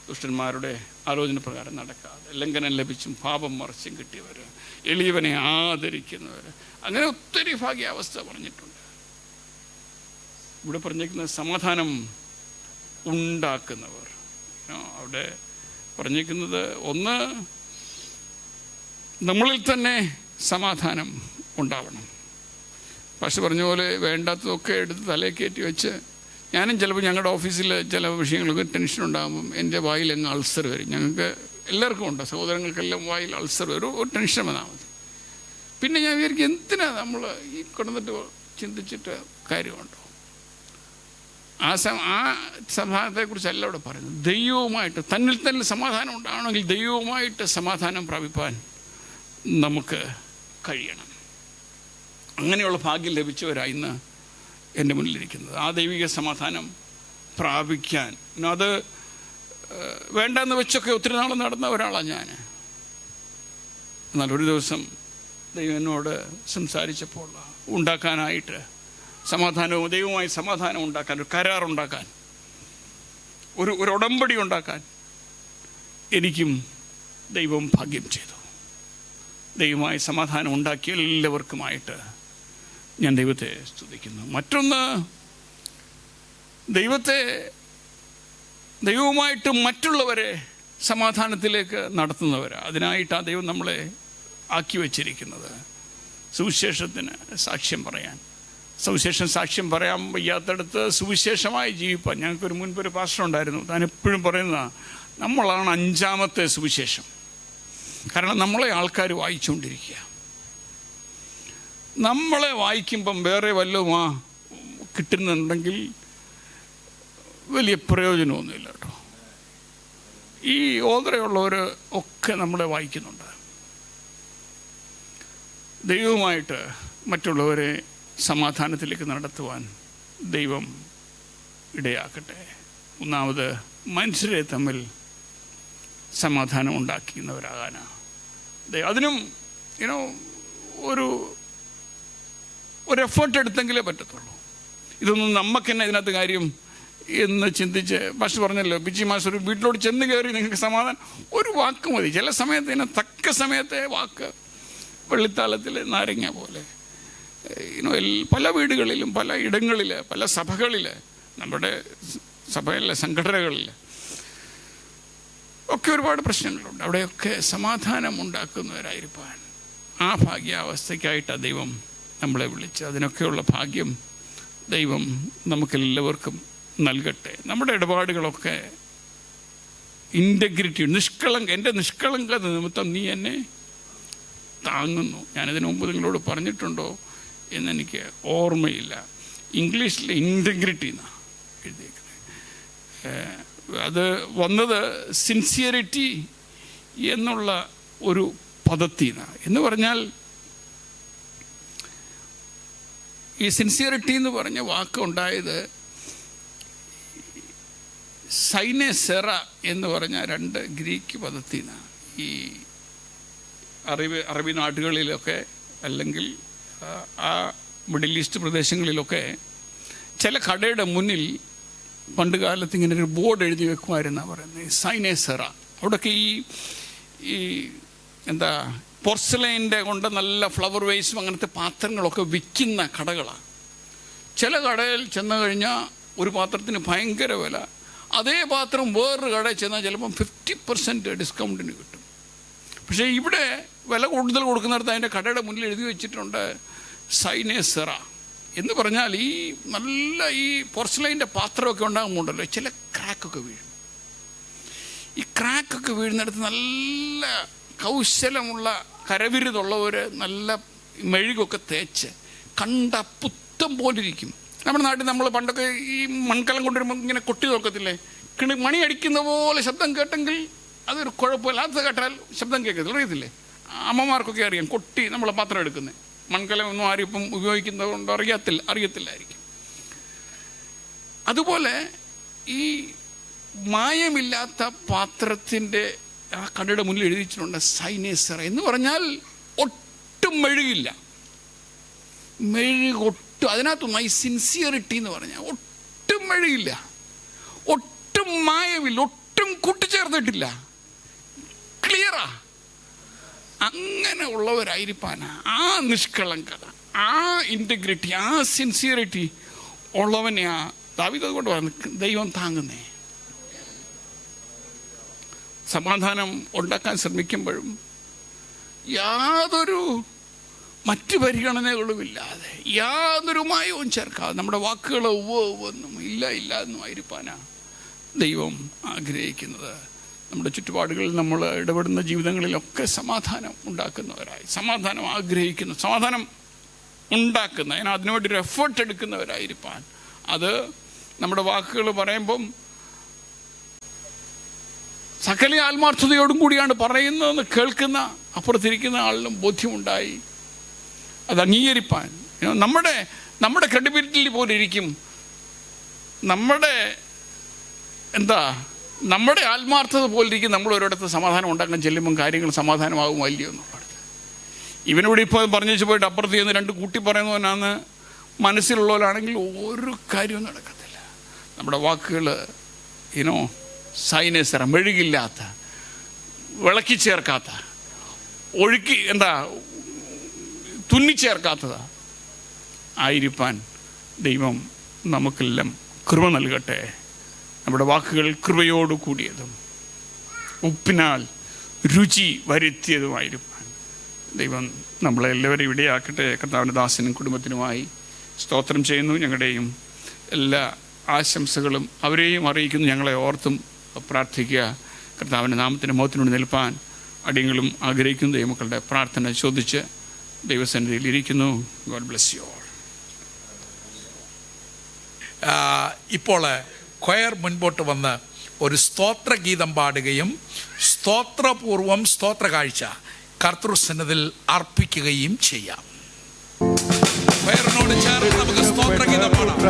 ദുഷ്ടന്മാരുടെ ആലോചന പ്രകാരം നടക്കാതെ, ലംഘനം ലഭിച്ചും പാപം മറിച്ചും കിട്ടിയവർ, എളിയവനെ ആദരിക്കുന്നവർ, അങ്ങനെ ഒത്തിരി ഭാഗ്യാവസ്ഥ പറഞ്ഞിട്ടുണ്ട്. ഇവിടെ പറഞ്ഞേക്കുന്നത് സമാധാനം ഉണ്ടാക്കുന്നവർ. അവിടെ പറഞ്ഞേക്കുന്നത് ഒന്ന്, നമ്മളിൽ തന്നെ സമാധാനം ഉണ്ടാവണം. പക്ഷെ പറഞ്ഞ പോലെ വേണ്ടാത്തതൊക്കെ എടുത്ത് തലയിൽ കയറ്റി വെച്ച്, ഞാനും ചിലപ്പോൾ ഞങ്ങളുടെ ഓഫീസിൽ ചില വിഷയങ്ങളൊക്കെ ടെൻഷൻ ഉണ്ടാകുമ്പം എൻ്റെ വായിൽ അങ്ങ് അൾസർ വരും. ഞങ്ങൾക്ക് എല്ലാവർക്കും ഉണ്ട്, സഹോദരങ്ങൾക്കെല്ലാം വായിൽ അൾസർ വരും. ഒരു ടെൻഷൻ വന്നാൽ മതി. പിന്നെ ഞാൻ വിചാരിക്കും, എന്തിനാ നമ്മൾ ഈ കിടന്നിട്ട് ചിന്തിച്ചിട്ട് കാര്യമുണ്ടോ? ആ സമാധാനത്തെക്കുറിച്ചല്ല ഇവിടെ പറയുന്നത്. ദൈവവുമായിട്ട് തന്നിൽ തന്നെ സമാധാനം ഉണ്ടാവണമെങ്കിൽ ദൈവവുമായിട്ട് സമാധാനം പ്രാപിപ്പാൻ നമുക്ക് കഴിയണം. അങ്ങനെയുള്ള ഭാഗ്യം ലഭിച്ചവരായി ഇന്ന് എൻ്റെ മുന്നിലിരിക്കുന്നത്. ആ ദൈവിക സമാധാനം പ്രാപിക്കാൻ അത് വേണ്ടെന്ന് വെച്ചൊക്കെ ഒത്തിരി നാൾ നടന്ന ഒരാളാണ് ഞാൻ. എന്നാൽ ഒരു ദിവസം ദൈവം എന്നോട് സംസാരിച്ചപ്പോൾ ഉണ്ടാക്കാനായിട്ട് ദൈവവുമായി സമാധാനം ഉണ്ടാക്കാൻ, ഒരു കരാറുണ്ടാക്കാൻ, ഒരു ഉടമ്പടി ഉണ്ടാക്കാൻ എനിക്കും ദൈവം ഭാഗ്യം ചെയ്തു. ദൈവമായി സമാധാനം ഉണ്ടാക്കിയ എല്ലാവർക്കുമായിട്ട് ഞാൻ ദൈവത്തെ സ്തുതിക്കുന്നു. മറ്റൊന്ന്, ദൈവവുമായിട്ട് മറ്റുള്ളവരെ സമാധാനത്തിലേക്ക് നടത്തുന്നവരാണ്. അതിനായിട്ടാണ് ദൈവം നമ്മളെ ആക്കി വച്ചിരിക്കുന്നത്. സുവിശേഷത്തിന് സാക്ഷ്യം പറയാൻ, സുവിശേഷം സാക്ഷ്യം പറയാൻ വയ്യാത്തടുത്ത് സുവിശേഷമായി ജീവിപ്പാൻ. ഞങ്ങൾക്കൊരു മുൻപൊരു പാസ്റ്റർ ഉണ്ടായിരുന്നു. താൻ എപ്പോഴും പറയുന്നതാണ്, നമ്മളാണ് 5ാമത്തെ സുവിശേഷം. കാരണം നമ്മളെ ആൾക്കാർ വായിച്ചുകൊണ്ടിരിക്കുക. നമ്മളെ വായിക്കുമ്പം വേറെ വല്ലതും കിട്ടുന്നുണ്ടെങ്കിൽ വലിയ പ്രയോജനമൊന്നുമില്ല കേട്ടോ. ഈ ഓതറയുള്ളവർ ഒക്കെ നമ്മളെ വായിക്കുന്നുണ്ട്. ദൈവവുമായിട്ട് മറ്റുള്ളവരെ സമാധാനത്തിലേക്ക് നടത്തുവാൻ ദൈവം ഇടയാക്കട്ടെ. ഒന്നാമത്, മനുഷ്യരെ തമ്മിൽ സമാധാനം ഉണ്ടാക്കുന്നവരാകാനാണ്. അതിനും ഒരു എഫേർട്ട് എടുത്തെങ്കിലേ പറ്റത്തുള്ളൂ. ഇതൊന്നും നമുക്ക് തന്നെ ഇതിനകത്ത് കാര്യം എന്ന് ചിന്തിച്ച് മാസ്റ്റർ പറഞ്ഞല്ലോ, പിച്ചി മാസ്റ്റർ വീട്ടിലോട്ട് ചെന്ന് കയറി നിങ്ങൾക്ക് സമാധാനം, ഒരു വാക്ക് മതി. ചില സമയത്ത് ഇതിനെ തക്ക സമയത്തെ വാക്ക് വെള്ളിത്താളത്തിൽ നാരങ്ങ പോലെ. പല വീടുകളിലും, പല ഇടങ്ങളിൽ, പല സഭകളിൽ, നമ്മുടെ സഭയിലെ സംഘടനകളിൽ ഒക്കെ ഒരുപാട് പ്രശ്നങ്ങളുണ്ട്. അവിടെയൊക്കെ സമാധാനം ഉണ്ടാക്കുന്നവരായിരിക്കാൻ ആ ഭാഗ്യാവസ്ഥയ്ക്കായിട്ടാണ് ദൈവം നമ്മളെ വിളിച്ച്. അതിനൊക്കെയുള്ള ഭാഗ്യം ദൈവം നമുക്കെല്ലാവർക്കും നൽകട്ടെ. നമ്മുടെ ഇടപാടുകളൊക്കെ ഇൻറ്റഗ്രിറ്റി, എൻ്റെ നിഷ്കളങ്കത നിമിത്തം നീ എന്നെ താങ്ങുന്നു. ഞാനിതിനു മുമ്പ് നിങ്ങളോട് പറഞ്ഞിട്ടുണ്ടോ എന്നെനിക്ക് ഓർമ്മയില്ല. ഇംഗ്ലീഷിൽ ഇൻറ്റഗ്രിറ്റി എന്നാണ് എഴുതിയിരിക്കുന്നത്. അത് വന്നത് സിൻസിയറിറ്റി എന്നുള്ള ഒരു പദത്തിൽ നിന്നാണ്. എന്ന് പറഞ്ഞാൽ ഈ സിൻസിയറിറ്റി എന്ന് പറഞ്ഞ വാക്കുണ്ടായത് സൈനെ സെറ എന്ന് പറഞ്ഞ 2 ഗ്രീക്ക് പദത്തിൽ നിന്നാണ്. ഈ അറബി നാടുകളിലൊക്കെ അല്ലെങ്കിൽ ആ മിഡിൽ ഈസ്റ്റ് പ്രദേശങ്ങളിലൊക്കെ ചില കടയുടെ മുന്നിൽ പണ്ട് കാലത്ത് ഇങ്ങനെ ഒരു ബോർഡ് എഴുതി വെക്കുമായിരുന്നാണ് പറയുന്നത്, സൈനെ സെറ. അവിടെയൊക്കെ ഈ പോർസലൈൻ്റെ കൊണ്ട് നല്ല ഫ്ലവർ വേസും അങ്ങനത്തെ പാത്രങ്ങളൊക്കെ വിൽക്കുന്ന കടകളാണ്. ചില കടയിൽ ചെന്ന് കഴിഞ്ഞാൽ ഒരു പാത്രത്തിന് ഭയങ്കര വില. അതേ പാത്രം വേറൊരു കടയിൽ ചെന്നാൽ ചിലപ്പം 50% ഡിസ്കൗണ്ടിന് കിട്ടും. പക്ഷേ ഇവിടെ വില കൂടുതൽ കൊടുക്കുന്നിടത്ത് അതിൻ്റെ കടയുടെ മുന്നിൽ എഴുതി വെച്ചിട്ടുണ്ട് സൈനെ സെറ എന്ന് പറഞ്ഞാൽ ഈ നല്ല ഈ പോർസലൈൻ്റെ പാത്രമൊക്കെ ഉണ്ടാകുമ്പോണ്ടല്ലോ ചില ക്രാക്കൊക്കെ വീഴും. ഈ ക്രാക്കൊക്കെ വീഴുന്നിടത്ത് നല്ല കൗശലമുള്ള കരവിരുതുള്ളവർ നല്ല മെഴുകൊക്കെ തേച്ച് കണ്ട പുത്തം പോലിരിക്കും. നമ്മുടെ നാട്ടിൽ നമ്മൾ പണ്ടൊക്കെ ഈ മൺകലം കൊണ്ടുവരുമ്പോൾ ഇങ്ങനെ കൊട്ടി നോക്കത്തില്ലേ, മണി അടിക്കുന്ന പോലെ ശബ്ദം കേട്ടെങ്കിൽ അതൊരു കുഴപ്പമില്ലാത്ത കേട്ടാൽ ശബ്ദം കേൾക്കത്തില്ല, അറിയത്തില്ലേ? അമ്മമാർക്കൊക്കെ അറിയാം കൊട്ടി നമ്മൾ പാത്രം എടുക്കുന്നത്. മൺകലം ഒന്നും ആരും ഇപ്പം ഉപയോഗിക്കുന്നത് കൊണ്ട് അറിയത്തില്ലായിരിക്കും. അതുപോലെ ഈ മായമില്ലാത്ത പാത്രത്തിൻ്റെ ആ കടയുടെ മുന്നിൽ എഴുതിയിട്ടുണ്ട് സൈനേസർ എന്ന് പറഞ്ഞാൽ ഒട്ടും മെഴുകില്ല, മെഴുകൊട്ടും അതിനകത്തൊന്നും ഈ സിൻസിയറിറ്റി എന്ന് പറഞ്ഞാൽ ഒട്ടും മെഴുകില്ല, ഒട്ടും മായമില്ല, ഒട്ടും കൂട്ടിച്ചേർത്തിട്ടില്ല, ക്ലിയറാ. അങ്ങനെ ഉള്ളവരായിരിക്കാനാ ആ നിഷ്കളങ്കത, ആ ഇൻറ്റഗ്രിറ്റി, ആ സിൻസിയറിറ്റി ഉള്ളവനെയാ ദാവീദ് അതുകൊണ്ട് പറഞ്ഞു ദൈവം താങ്ങുന്നേ. സമാധാനം ഉണ്ടാക്കാൻ ശ്രമിക്കുമ്പോഴും യാതൊരു മറ്റ് പരിഗണനകളുമില്ലാതെ യാതൊരു മായവും ചേർക്കാതെ നമ്മുടെ വാക്കുകൾ ഒന്നും ഇല്ല എന്നും ആയിരിക്കാനാ ദൈവം ആഗ്രഹിക്കുന്നത്. നമ്മുടെ ചുറ്റുപാടുകളിൽ നമ്മൾ ഇടപെടുന്ന ജീവിതങ്ങളിലൊക്കെ സമാധാനം ഉണ്ടാക്കുന്നവരായി, സമാധാനം ആഗ്രഹിക്കുന്ന, സമാധാനം ഉണ്ടാക്കുന്ന, അതിനുവേണ്ടി ഒരു എഫേർട്ട് എടുക്കുന്നവരായിരിക്കാൻ. അത് നമ്മുടെ വാക്കുകൾ പറയുമ്പം സകല ആത്മാർത്ഥതയോടും കൂടിയാണ് പറയുന്നതെന്ന് കേൾക്കുന്ന അപ്പുറത്തിരിക്കുന്ന ആളിനും ബോധ്യമുണ്ടായി അത് അംഗീകരിപ്പാൻ. നമ്മുടെ ക്രെഡിബിലിറ്റി പോലെ ഇരിക്കും നമ്മുടെ ആത്മാർത്ഥത പോലിരിക്കും നമ്മൾ ഒരിടത്ത് സമാധാനം ഉണ്ടാക്കാൻ ചെല്ലുമ്പം കാര്യങ്ങൾ സമാധാനമാകുമോ അല്ലയോ എന്നുള്ളത്. ഇവനോട് ഇപ്പോൾ പറഞ്ഞു പോയിട്ട് അപ്പുറത്ത് ചെയ്യുന്ന രണ്ട് കൂട്ടി പറയുന്നവനാണ് മനസ്സിലുള്ളവരാണെങ്കിൽ ഒരു കാര്യവും നടക്കത്തില്ല. നമ്മുടെ വാക്കുകൾ സൈനേസറ, മെഴുകില്ലാത്ത, വിളക്കി ചേർക്കാത്ത, ഒഴുക്കി തുന്നിച്ചേർക്കാത്തതാ ആയിരിക്കാൻ ദൈവം നമുക്കെല്ലാം കൃപ നൽകട്ടെ. നമ്മുടെ വാക്കുകൾ കൃപയോടു കൂടിയതും ഉപ്പിനാൽ രുചി വരുത്തിയതുമായിരിക്കാൻ ദൈവം നമ്മളെല്ലാവരും ഇവിടെയാക്കട്ടെ. കർത്താവിൻ്റെ ദാസനും കുടുംബത്തിനുമായി സ്തോത്രം ചെയ്യുന്നു. ഞങ്ങളുടെയും എല്ലാ ആശംസകളും അവരെയും അറിയിക്കുന്നു. ഞങ്ങളെ ഓർത്തും പ്രാർത്ഥിക്കുക. കർത്താവിൻ്റെ നാമത്തിൻ്റെ മുഖത്തിനോട് നിൽപ്പാൻ അടിയങ്ങളും ആഗ്രഹിക്കുന്നു. ദൈവമക്കളുടെ പ്രാർത്ഥന ചോദിച്ച് ദൈവസന്നിധിയിൽ ഇരിക്കുന്നു. God bless you all. ഇപ്പോൾ ക്വയർ മുൻപോട്ട് വന്ന് ഒരു സ്തോത്രഗീതം പാടുകയും സ്തോത്രപൂർവം സ്തോത്ര കാഴ്ച കർത്തൃസന്നിധിയിൽ അർപ്പിക്കുകയും ചെയ്യാം. ക്വയറിനോട് ചേർന്ന് നമുക്ക് സ്തോത്രഗീതം പാടാം.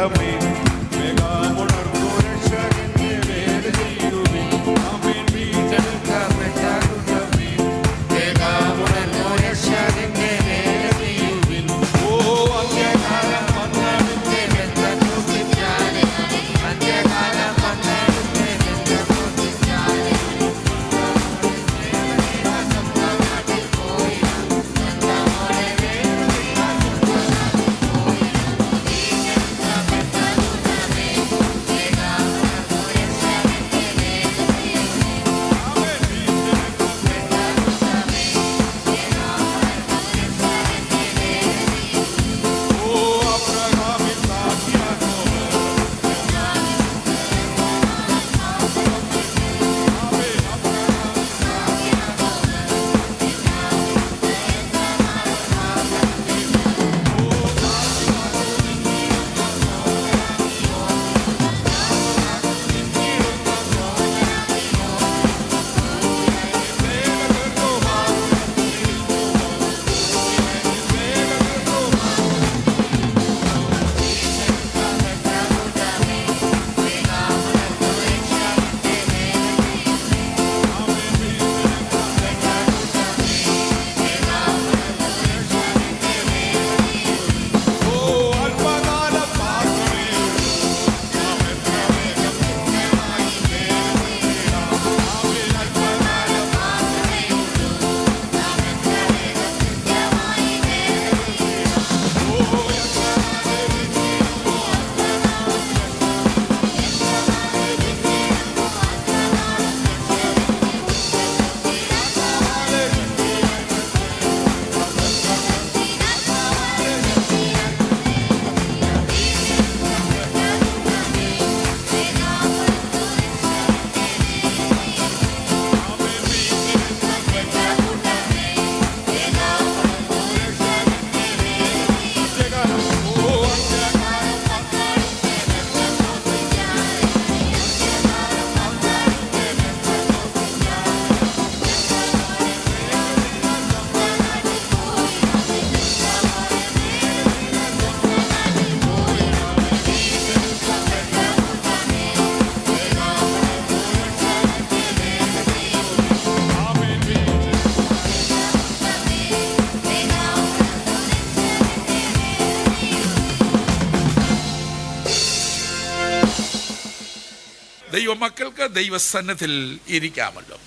ദൈവമക്കൾക്ക് ദൈവസന്നിധിയിൽ ഇരിക്കാമല്ലോ.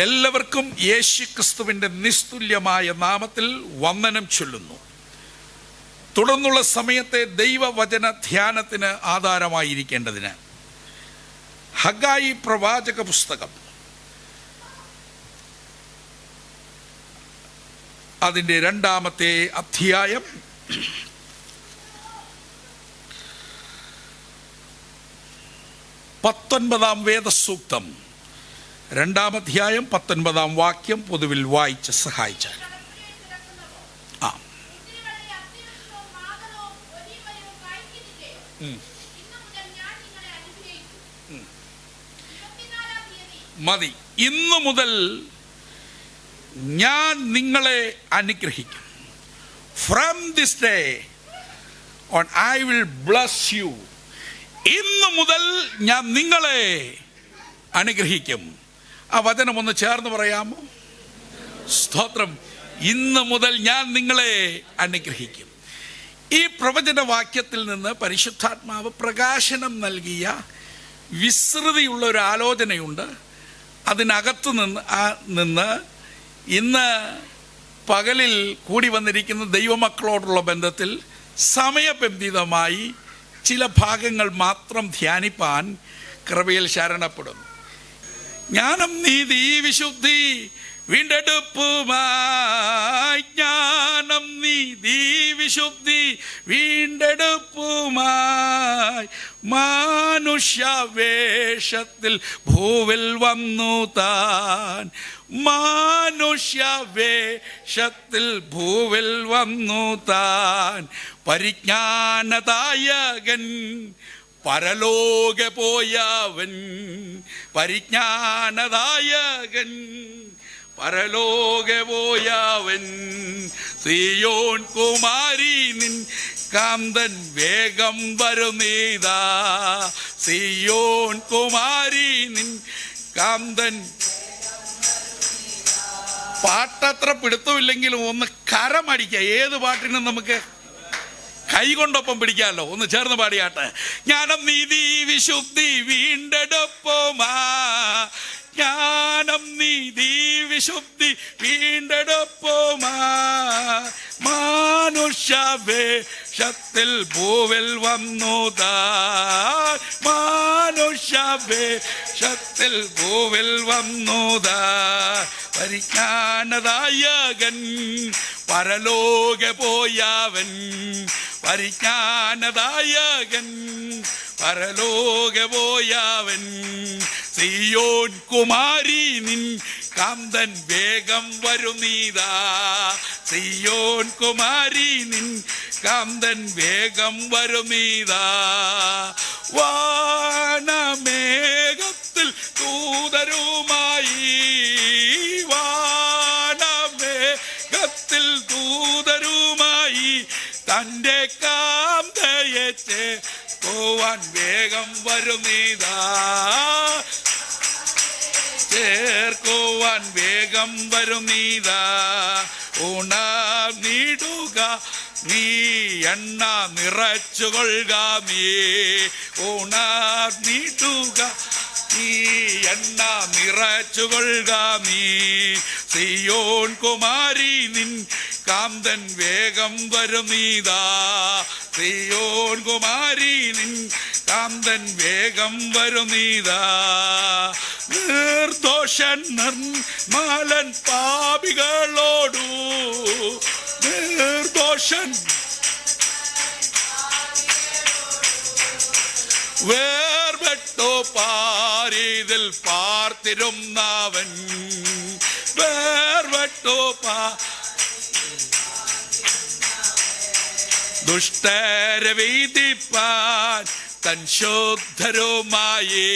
എല്ലാവർക്കും യേശുക്രിസ്തുവിന്റെ നിസ്തുല്യമായ നാമത്തിൽ വന്ദനം ചൊല്ലുന്നു. തുടർന്നുള്ള സമയത്തെ ദൈവവചന ധ്യാനത്തിന് ആധാരമായിരിക്കേണ്ടതിന് ഹഗ്ഗായി പ്രവാചക പുസ്തകം അതിൻ്റെ 2-ാമത്തെ അധ്യായം 19-ാം വേദസൂക്തം 2-ാം അധ്യായം 19-ാം വാക്യം പൊതുവിൽ വായിച്ച് സഹായിച്ചാൽ. മതി. ഇന്നു മുതൽ ഞാൻ നിങ്ങളെ അനുഗ്രഹിക്കും. From this day on I will bless you. ഇന്നു മുതൽ ഞാൻ നിങ്ങളെ അനുഗ്രഹിക്കും. ആ വചനം ഒന്ന് ചേർന്ന് പറയാമോ? സ്തോത്രം. ഇന്നു മുതൽ ഞാൻ നിങ്ങളെ അനുഗ്രഹിക്കും. ഈ പ്രവചന വാക്യത്തിൽ നിന്ന് പരിശുദ്ധാത്മാവ് പ്രകാശനം നൽകിയ വിസ്തൃതിയുള്ള ഒരു ആലോചനയുണ്ട്. അതിനകത്ത് നിന്ന് ഇന്ന് പകലിൽ കൂടി വന്നിരിക്കുന്ന ദൈവമക്കളോടുള്ള ബന്ധത്തിൽ സമയബന്ധിതമായി ചില ഭാഗങ്ങൾ മാത്രം ധ്യാനിപ്പാൻ കൃപയിൽ ശരണപ്പെടുന്നു. ജ്ഞാനം, നീതി, വിശുദ്ധി, വീണ്ടെടുപ്പുമായി. ജ്ഞാനം, നീതി, വിശുദ്ധി, വീണ്ടെടുപ്പുമായി മനുഷ്യവേഷത്തിൽ ഭൂവിൽ വന്നു താൻ. മനുഷ്യവേഷത്തിൽ ഭൂവിൽ വന്നു താൻ. പരിജ്ഞാനദായകൻ, പരലോക പോയവൻ. പരിജ്ഞാനദായകൻ, പരലോക പോയവൻ. സിയോൻ കുമാരി നിൻ കാന്തൻ വേഗം വരുന്നീതാ. സിയോൻ കുമാരി നിൻ കാന്തൻ. പാട്ടത്ര പിടുത്തമില്ലെങ്കിലും ഒന്ന് കരമടിക്കുക. ഏത് പാട്ടിനും നമുക്ക് കൈകൊണ്ടൊപ്പം പിടിക്കാമല്ലോ. ഒന്ന് ചേർന്ന് പാടിയാട്ടെ. ജ്ഞാനം, നീതി, വിശുദ്ധി, വീണ്ടെടുപ്പുമാ. ജ്ഞാനം, നീതി, വിശുദ്ധി, വീണ്ടെടുപ്പുമാ മനുഷ്യവേഷത്തിൽ ഭൂവിൽ വന്നു താൻ. മനുഷ്യവേഷത്തിൽ ഭൂവിൽ വന്നു താൻ. പരിജ്ഞാനദായകൻ, പരലോക പോയവൻ. പരിജ്ഞാനദായകൻ, പരലോക പോയവൻ. സിയോൻ കുമാരി നിൻ കാന്തൻ വേഗം വരുന്നീതാ. സിയോൻ കുമാരി നിൻ കാന്തൻ വേഗം വരുന്നീതാ. വാനമേഘത്തിൽ ദൂതരുമായി. വാനമേഘത്തിൽ ദൂതരുമായി തൻ്റെ കാന്തയെ ചേർക്കുവാൻ വേഗം വരുന്നീതാ. ചേർക്കുവാൻ വേഗം വരുന്നീതാ. ഉണർന്നിടുക നീ, എണ്ണ നിറച്ചുകൊള്ളുക നീ. ഉണർന്നിടുക നീ, എണ്ണ നിറച്ചുകൊള്ളുക നീ. സിയോൻ കുമാരി നിൻ കാന്തൻ വേഗം വരുന്നീതാ. സിയോൻ കുമാരി നിൻ കാന്തൻ വേഗം വരുന്നീതാ. നിർദോഷൻ നിർമ്മലൻ പാപികളോടു. നിർദോഷൻ വേർപെട്ടോ പാരീതിൽ പാർത്തിരുന്നവൻ. വേർപെട്ടോ ദുഷ്ടരെ വീതിപ്പാൻ തൻ ശുദ്ധരുമായി.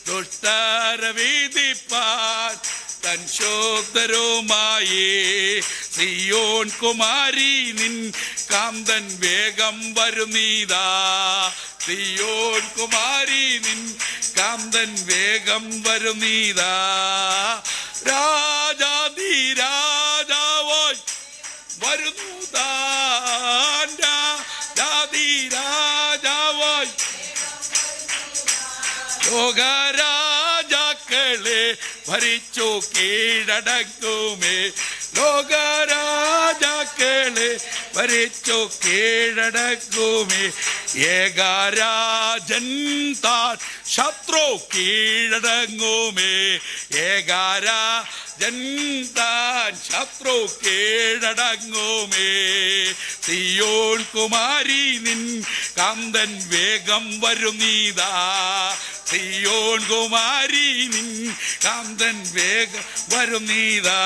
ദുഷ്ടരെ വീതിപ്പാൻ തൻ ശുദ്ധരുമായി. സിയോൻ കുമാരി നിൻ കാന്തൻ വേഗം വരുന്നീതാ. സിയോൻ കുമാരി നിൻ കാന്തൻ വേഗം വരുന്നീതാ. രാജാധിരാജാവായി വരുന്നു താൻ. ലോകരാജാക്കളെ ഭരിച്ചു കീഴടങ്ങുമേ. ലോകരാജാക്കളെ ഭരിച്ചു കീഴടങ്ങുമേ. ഏകരാജൻ താൻ ശത്രു കീഴടങ്ങുമേ. ഏകരാജൻ താൻ ശത്രു കീഴടങ്ങുമേ. സിയോൻ കുമാരി നിൻ കാന്തൻ വേഗം വരുന്നീതാ. സിയോൻ കുമാരി നിൻ കാന്തൻ വേഗം വരുന്നീതാ.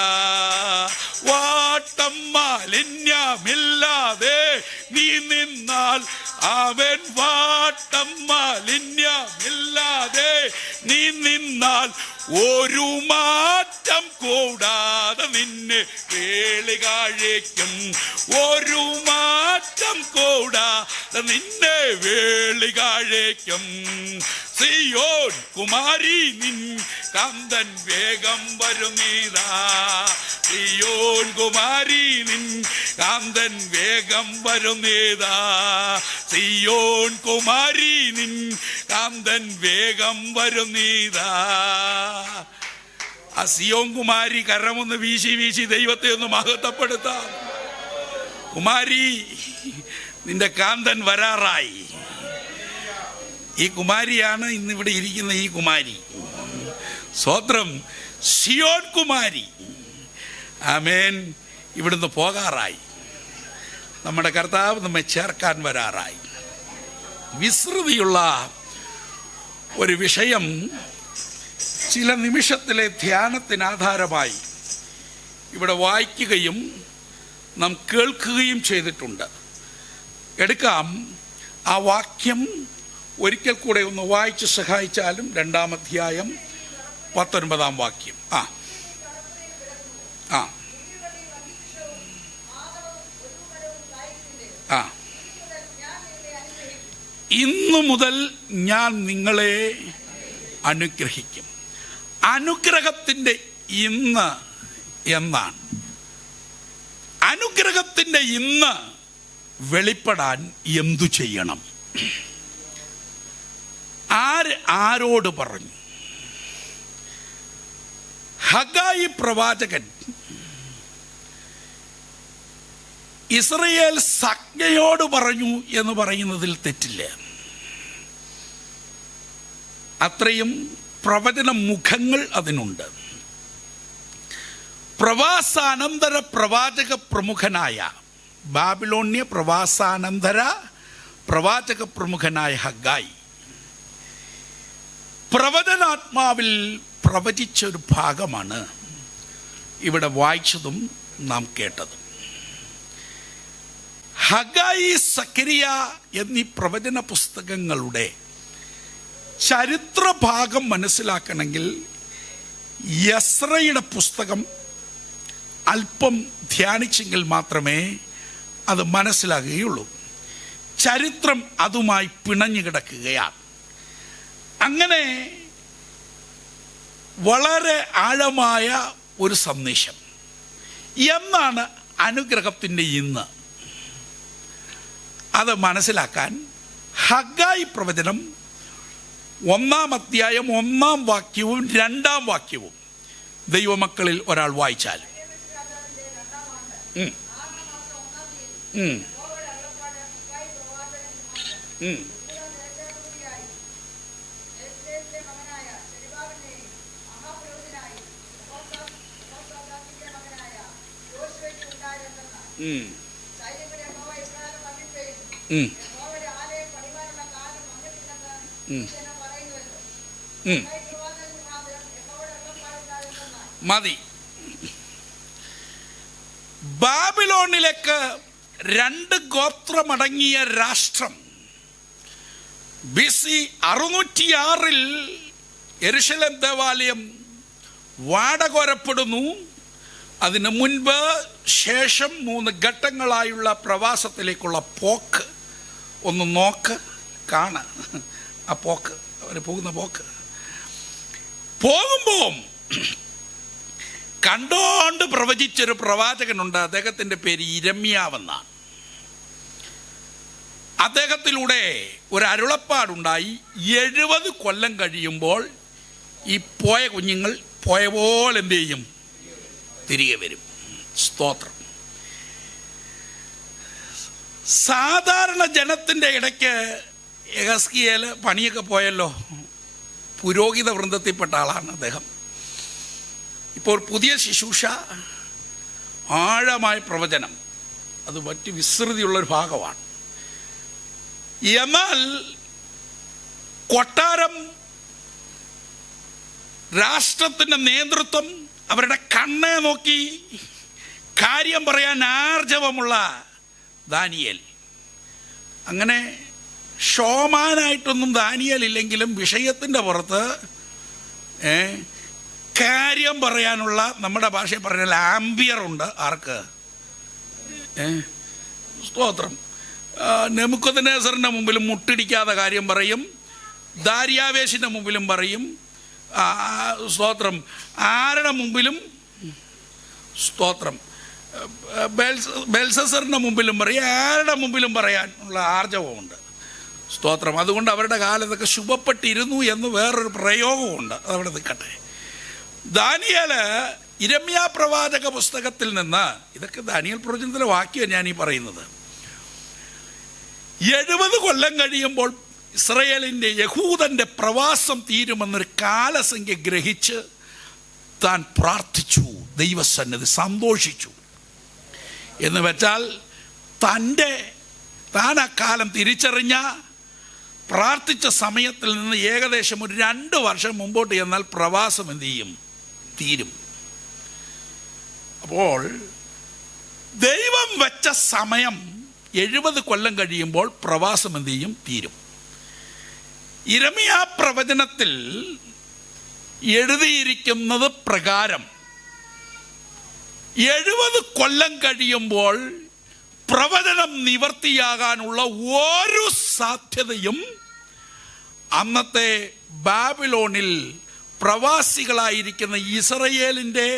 വാട്ടം മാലിന്യമില്ലാതെ നീ നിന്നാൽ അവൻ വാട്ടം മാലിന്യമില്ലാതെ നീ നിന്നാൽ ഒരു മാറ്റം കൂടാതെ നിന്നെ വേളി കാഴേക്കും. ഒരു മാറ്റം കൂടാതെ നിന്നെ വേളി കാഴേക്കും. സിയോൻ കുമാരി നിൻ കാന്തൻ വേഗം വരുന്നീതാ. സിയോൻ കുമാരി നിൻ കാന്തൻ വേഗം വരുന്നീതാ. സിയോൻ കുമാരി നിൻ കാന്തൻ വേഗം വരുന്നീതാ. ആ സിയോൻ കുമാരി കരമൊന്ന് വീശി വീശി ദൈവത്തെ ഒന്ന് മഹത്വപ്പെടുത്താം. കുമാരി, നിന്റെ കാന്തൻ വരാറായി. ഈ കുമാരിയാണ് ഇന്നിവിടെ ഇരിക്കുന്ന ഈ കുമാരി. സ്വത്രം സിയോൻ കുമാരി. ആമേൻ. ഇവിടുന്ന് പോകാറായി. നമ്മുടെ കർത്താവ് നമ്മെ ചേർക്കാൻ വരാറായി. വിസ്തൃതിയുള്ള ഒരു വിഷയം ചില നിമിഷത്തിലെ ധ്യാനത്തിന് ആധാരമായി ഇവിടെ വായിക്കുകയും നാം കേൾക്കുകയും ചെയ്തിട്ടുണ്ട്. എടുക്കാം. ആ വാക്യം ഒരിക്കൽ കൂടെ ഒന്ന് വായിച്ച് സഹായിച്ചാലും. 2-ാം അധ്യായം 19-ാം വാക്യം. ഇന്നു മുതൽ ഞാൻ നിങ്ങളെ അനുഗ്രഹിക്കും. അനുഗ്രഹത്തിൻ്റെ ഇന്ന് എന്നാണ്. അനുഗ്രഹത്തിൻ്റെ ഇന്ന് വെളിപ്പെടാൻ എന്തു ചെയ്യണം? ആരോട് പറഞ്ഞു? ഹഗായി പ്രവാചകൻ ഇസ്രയേൽ സജ്ഞയോട് പറഞ്ഞു എന്ന് പറയുന്നതിൽ തെറ്റില്ല. അത്രയും പ്രവചന മുഖങ്ങൾ അതിനുണ്ട്. പ്രവാസാനന്തര പ്രവാചക പ്രമുഖനായ ബാബിലോണ്യ പ്രവാസാനന്തര പ്രവാചക പ്രമുഖനായ ഹഗായി പ്രവചനാത്മാവിൽ പ്രവചിച്ചൊരു ഭാഗമാണ് ഇവിടെ വായിച്ചതും നാം കേട്ടതും. ഹഗായി, സക്കരിയ എന്നീ പ്രവചന പുസ്തകങ്ങളുടെ ചരിത്രഭാഗം മനസ്സിലാക്കണമെങ്കിൽ യസ്രയുടെ പുസ്തകം അല്പം ധ്യാനിച്ചെങ്കിൽ മാത്രമേ അത് മനസ്സിലാകുകയുള്ളൂ. ചരിത്രം അതുമായി പിണഞ്ഞു കിടക്കുകയാണ്. അങ്ങനെ വളരെ ആഴമായ ഒരു സന്ദേശം. എന്നാണ് അനുഗ്രഹത്തിൻ്റെ ഇന്ന്? അത് മനസ്സിലാക്കാൻ ഹഗായി പ്രവചനം 1-ാം അധ്യായം 1-ാം വാക്യവും 2-ാം വാക്യവും ദൈവമക്കളിൽ ഒരാൾ വായിച്ചാൽ. മതി. ബാബിലോണിലേക്ക് 2 ഗോത്രമടങ്ങിയ രാഷ്ട്രം BC 606 യെരുശലേം ദേവാലയം വാടകോരപ്പെടുന്നു. അതിനു മുൻപ് ശേഷം 3 ഘട്ടങ്ങളായുള്ള പ്രവാസത്തിലേക്കുള്ള പോക്ക് ഒന്ന് നോക്ക്, കാണ. ആ പോക്ക്, അവർ പോകുന്ന പോക്ക് പോകുമ്പോൾ കണ്ടോണ്ട് പ്രവചിച്ചൊരു പ്രവാചകനുണ്ട്. അദ്ദേഹത്തിൻ്റെ പേര് ഇരമ്യാവെന്നാണ്. അദ്ദേഹത്തിലൂടെ ഒരു അരുളപ്പാടുണ്ടായി. 70 കൊല്ലം കഴിയുമ്പോൾ ഈ പോയ കുഞ്ഞുങ്ങൾ പോയ പോലെ എന്ത് ചെയ്യും? തിരികെ വരും. സ്തോത്രം. സാധാരണ ജനത്തിൻ്റെ ഇടയ്ക്ക് യെഹെസ്കേൽ പണിയൊക്കെ പോയല്ലോ. പുരോഹിത വൃന്ദത്തിൽപ്പെട്ട ആളാണ് അദ്ദേഹം. ഇപ്പോൾ പുതിയ ശുശ്രൂഷ, ആഴമായ പ്രവചനം, അത് മറ്റ് വിസ്തൃതിയുള്ളൊരു ഭാഗമാണ്. എന്നാൽ കൊട്ടാരം, രാഷ്ട്രത്തിൻ്റെ നേതൃത്വം, അവരുടെ കണ്ണെ നോക്കി കാര്യം പറയാൻ ആർജവമുള്ള ദാനിയേൽ. അങ്ങനെ ഷോമാനായിട്ടൊന്നും ദാനിയേൽ ഇല്ലെങ്കിലും വിഷയത്തിൻ്റെ പുറത്ത് കാര്യം പറയാനുള്ള, നമ്മുടെ ഭാഷയിൽ പറഞ്ഞാൽ ആംബിയർ ഉണ്ട്. ആർക്ക്? സ്തോത്രം. നെബൂഖദ്നേസറിൻ്റെ മുമ്പിലും മുട്ടിടിക്കാതെ കാര്യം പറയും, ദാര്യാവേശിൻ്റെ മുമ്പിലും പറയും. സ്തോത്രം. ആരുടെ മുമ്പിലും? സ്തോത്രം. ബെൽസസറിൻ്റെ മുമ്പിലും പറയും, ആരുടെ മുമ്പിലും പറയാനുള്ള ആർജവമുണ്ട്. സ്തോത്രം. അതുകൊണ്ട് അവരുടെ കാലത്തൊക്കെ ശുഭപ്പെട്ടിരുന്നു എന്ന് വേറൊരു പ്രയോഗമുണ്ട്. അതവിടെ നിൽക്കട്ടെ. ദാനിയേല് യിരെമ്യാ പ്രവാചക പുസ്തകത്തിൽ നിന്ന്, ഇതൊക്കെ ദാനിയേൽ പ്രവചനത്തിലെ വാക്യം ഞാൻ ഈ പറയുന്നത്, 70 കൊല്ലം കഴിയുമ്പോൾ ഇസ്രയേലിൻ്റെ, യഹൂദൻ്റെ പ്രവാസം തീരുമെന്നൊരു കാലസംഖ്യ ഗ്രഹിച്ച് താൻ പ്രാർത്ഥിച്ചു, ദൈവസന്നിധി സന്തോഷിച്ചു. എന്ന് വെച്ചാൽ താൻ അക്കാലം തിരിച്ചറിഞ്ഞ, പ്രാർത്ഥിച്ച സമയത്തിൽ നിന്ന് ഏകദേശം ഒരു 2 വർഷം മുമ്പോട്ട് ചെന്നാൽ പ്രവാസം എന്ത് ചെയ്യും? തീരും. അപ്പോൾ ദൈവം വെച്ച സമയം 70 കൊല്ലം കഴിയുമ്പോൾ പ്രവാസം എന്ത് ചെയ്യും? തീരും. യിരെമ്യാ പ്രവചനത്തിൽ എഴുതിയിരിക്കുന്നത് പ്രകാരം 70 കൊല്ലം കഴിയുമ്പോൾ പ്രവചനം നിവർത്തിയാകാനുള്ള ഒരു സാധ്യതയും അന്നത്തെ ബാബിലോണിൽ പ്രവാസികളായിരിക്കുന്ന ഇസ്രയേലിൻ്റെ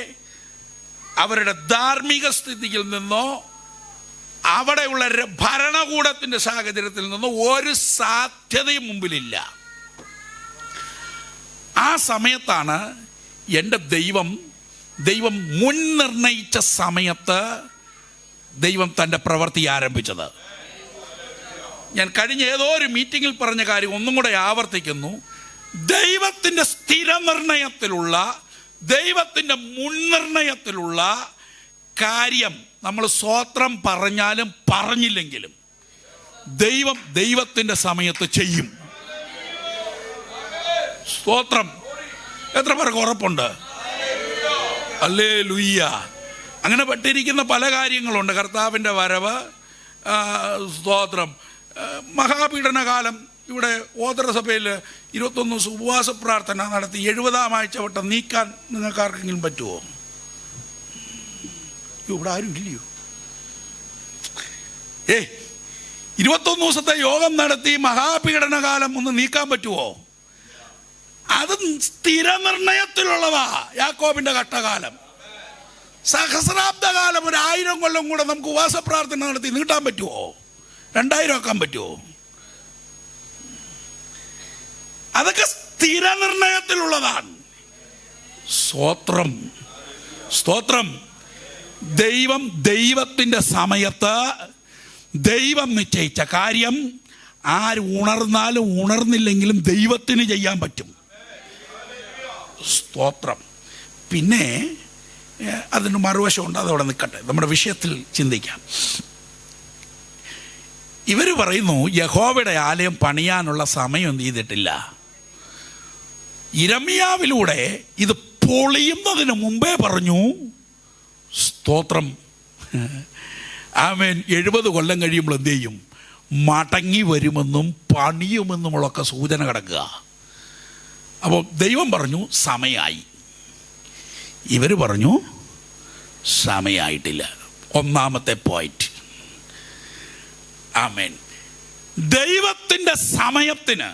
അവരുടെ ധാർമ്മിക സ്ഥിതിയിൽ നിന്നോ അവിടെയുള്ള ഭരണകൂടത്തിൻ്റെ സാഹചര്യത്തിൽ നിന്നോ ഒരു സാധ്യതയും മുമ്പിലില്ല. ആ സമയത്താണ് എൻ്റെ ദൈവം മുൻനിർണയിച്ച സമയത്ത് ദൈവം തൻ്റെ പ്രവൃത്തി ആരംഭിച്ചത്. ഞാൻ കഴിഞ്ഞ ഏതോ ഒരു മീറ്റിങ്ങിൽ പറഞ്ഞ കാര്യം ഒന്നും കൂടെ ആവർത്തിക്കുന്നു. ദൈവത്തിൻ്റെ സ്ഥിരനിർണയത്തിലുള്ള, ദൈവത്തിൻ്റെ മുൻനിർണയത്തിലുള്ള കാര്യം നമ്മൾ സ്വോത്രം പറഞ്ഞാലും പറഞ്ഞില്ലെങ്കിലും ദൈവത്തിൻ്റെ സമയത്ത് ചെയ്യും. സ്തോത്രം. എത്ര പേർക്ക് ഉറപ്പുണ്ട്? ഹല്ലേലൂയ. അങ്ങനെ പെട്ടിരിക്കുന്ന പല കാര്യങ്ങളുണ്ട്. കർത്താവിൻ്റെ വരവ്, സ്തോത്രം. മഹാപീഡനകാലം, ഇവിടെ ഓതരസഭയിൽ 21 ദിവസം ഉപവാസ പ്രാർത്ഥന നടത്തി 70-ാം ആഴ്ചവട്ടം നീക്കാൻ നിങ്ങൾക്ക് ആർക്കെങ്കിലും പറ്റുമോ? ഇവിടെ ആരും ഇല്ലയോ? 21 ദിവസത്തെ യോഗം നടത്തി മഹാപീഡനകാലം ഒന്ന് നീക്കാൻ പറ്റുമോ? അത് സ്ഥിരനിർണയത്തിലുള്ളതാ. യാക്കോബിന്റെ ഘട്ടകാലം, സഹസ്രാബ്ദകാലം, 1000 കൊല്ലം കൂടെ നമുക്ക് ഉപവാസ പ്രാർത്ഥന നടത്തി നീട്ടാൻ പറ്റുമോ? 2000 ആക്കാൻ പറ്റുമോ? അതൊക്കെ സ്ഥിരനിർണയത്തിലുള്ളതാണ്. സ്തോത്രം, സ്തോത്രം. ദൈവത്തിൻ്റെ സമയത്ത് ദൈവം നിശ്ചയിച്ച കാര്യം ആര് ഉണർന്നാലും ഉണർന്നില്ലെങ്കിലും ദൈവത്തിന് ചെയ്യാൻ പറ്റും. സ്തോത്രം. പിന്നെ അതിന് മറുവശമുണ്ട്, അതവിടെ നിൽക്കട്ടെ. നമ്മുടെ വിഷയത്തിൽ ചിന്തിക്കാം. ഇവർ പറയുന്നു യഹോവയുടെ ആലയം പണിയാനുള്ള സമയം എന്ത് ചെയ്തിട്ടില്ല. യിരെമ്യാവിലൂടെ ഇത് പൊളിയുന്നതിന് മുമ്പേ പറഞ്ഞു. സ്തോത്രം. ആമേൻ. 70 കൊല്ലം കഴിയുമ്പോൾ എന്ത് ചെയ്യും? മടങ്ങി വരുമെന്നും പണിയുമെന്നുമുള്ളൊക്കെ സൂചന കിടക്കുക. അപ്പോൾ ദൈവം പറഞ്ഞു സമയമായി. ഇവർ പറഞ്ഞു സമയമായിട്ടില്ല. ഒന്നാമത്തെ പോയിന്റ്. ആമേൻ. ദൈവത്തിൻ്റെ സമയത്തിന്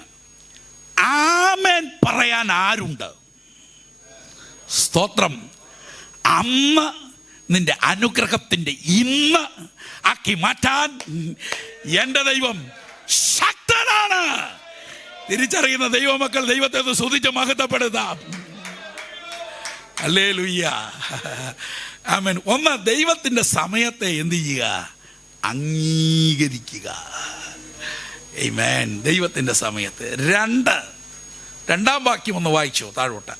ആമേൻ പറയാൻ ആരുണ്ട്? സ്തോത്രം. അന്ന് നിന്റെ അനുഗ്രഹത്തിൻ്റെ ഇന്ന് ആക്കി മാറ്റാൻ എൻ്റെ ദൈവം ശക്തനാണ്. തിരിച്ചറിയുന്ന ദൈവമക്കൾ ദൈവത്തെ ഒന്ന് സ്തുതിച്ച് മഹത്വപ്പെടുത്താം. ഹല്ലേലൂയ, ആമേൻ. ഒന്ന്, ദൈവത്തിന്റെ സമയത്തെ എന്ത് ചെയ്യുക? അംഗീകരിക്കുക. ആമേൻ. ദൈവത്തിന്റെ സമയത്ത്. രണ്ടാം വാക്യം ഒന്ന് വായിച്ചോ താഴോട്ട്.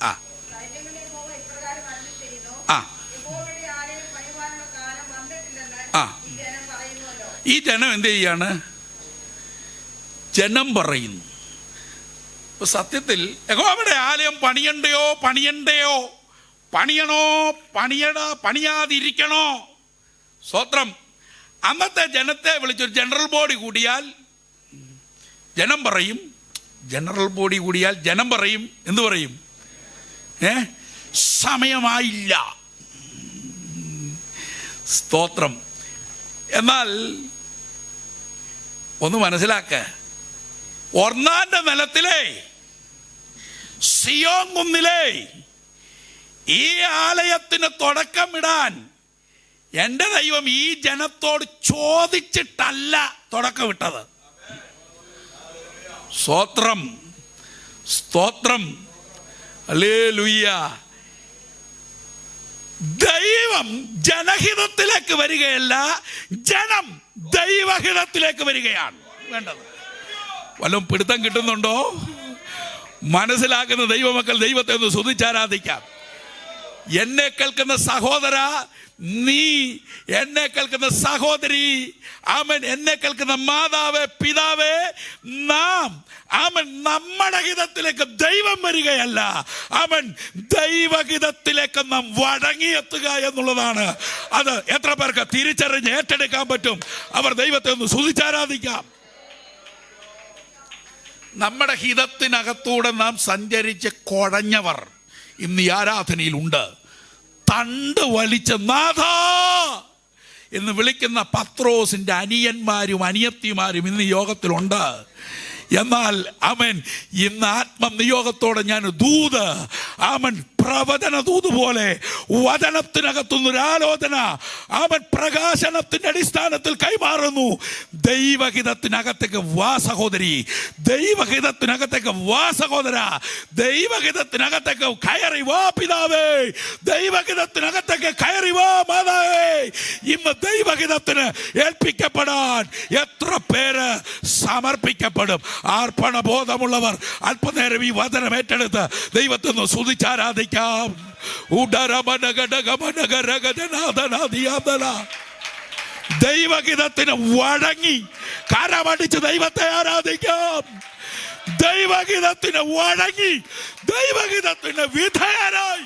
ഈ ജനം എന്ത് ചെയ്യാണ്? ജനം പറയുന്നു. ഇപ്പൊ സത്യത്തിൽ യഹോവയുടെ ആലയം പണിയണ്ടയോ പണിയണോ പണിയാതിരിക്കണോ? സ്തോത്രം. അന്നത്തെ ജനത്തെ വിളിച്ചൊരു ജനറൽ ബോഡി കൂടിയാൽ ജനം പറയും. എന്തു പറയും? സമയമായില്ല. സ്തോത്രം. എന്നാൽ ഒന്ന് മനസ്സിലാക്ക, ഒർന്നാന്റെ നിലത്തിലെ സിയോൻ കുന്നിലെ ഈ ആലയത്തിന് തുടക്കമിടാൻ എൻ്റെ ദൈവം ഈ ജനത്തോട് ചോദിച്ചിട്ടല്ല തുടക്കമിട്ടത്. സ്തോത്രം. ഹല്ലേലൂയ. ദൈവം ജനഹിതത്തിലേക്ക് വരികയല്ല, ജനം ദൈവഹിതത്തിലേക്ക് വരികയാണ് വേണ്ടത്. വല്ലതും പിടുത്തം കിട്ടുന്നുണ്ടോ? മനസ്സിലാക്കുന്ന ദൈവമക്കൾ ദൈവത്തെ ഒന്ന് സ്തുതിച്ചാരാധിക്കാം. എന്നെ കേൾക്കുന്ന സഹോദര, നീ എന്നെ കേൾക്കുന്ന സഹോദരി, ആമൻ, എന്നെ കേൾക്കുന്ന മാതാവേ, പിതാവേ, നാം ആമൻ നമ്മുടെ ഹിതത്തിലേക്ക് ദൈവം വരികയല്ല, അവൻ ദൈവഹിതത്തിലേക്ക് നാം വഴങ്ങിയെത്തുക എന്നുള്ളതാണ്. അത് എത്ര പേർക്ക് തിരിച്ചറിഞ്ഞ് ഏറ്റെടുക്കാൻ പറ്റും? അവർ ദൈവത്തെ ഒന്ന് സ്തുതിച്ചാരാധിക്കാം. നമ്മുടെ ഹിതത്തിനകത്തൂടെ നാം സഞ്ചരിച്ച് കുഴഞ്ഞവർ ഇന്ന് ഈ ആരാധനയിലുണ്ട്. തണ്ട് വലിച്ച നാഥാ എന്ന് വിളിക്കുന്ന പത്രോസിന്റെ അനിയന്മാരും അനിയത്തിമാരും ഇന്ന് യോഗത്തിലുണ്ട്. എന്നാൽ അവൻ ഇന്ന് ആത്മനിയോഗത്തോടെ ഞാൻ ദൂത്, അവൻ പ്രവചന ദൂത് പോലെ വചനത്തിനകത്തുനിന്നൊരു ആലോചന അവൻ പ്രകാശനത്തിന്റെ അടിസ്ഥാനത്തിൽ കൈമാറുന്നു. ദൈവഹിതത്തിനകത്തേക്ക് വാ സഹോദരി, ദൈവഹിതത്തിനകത്തേക്ക് വാ സഹോദര, ദൈവഹിതത്തിനകത്തേക്ക് കയറി വാ പിതാവേ, ദൈവഹിതത്തിനകത്തേക്ക് കയറി വാ മാതാവേ. ഇന്ന് ദൈവഹിതത്തിന് ഏൽപ്പിക്കപ്പെടാൻ എത്ര പേര് സമർപ്പിക്കപ്പെടും? അർപ്പണ ബോധമുള്ളവർ അല്പനേരം ഈ വചനം ഏറ്റെടുത്ത് ദൈവത്തെ ഒന്ന് സ്തുതിച്ചാരാധിക്കാം. ദൈവഗീതത്തിന് വഴങ്ങി കരമടിച്ച് ദൈവത്തെ ആരാധിക്കാം. ദൈവഗീതത്തിന് വഴങ്ങി ദൈവഗീതത്തിന് വിധേയരായി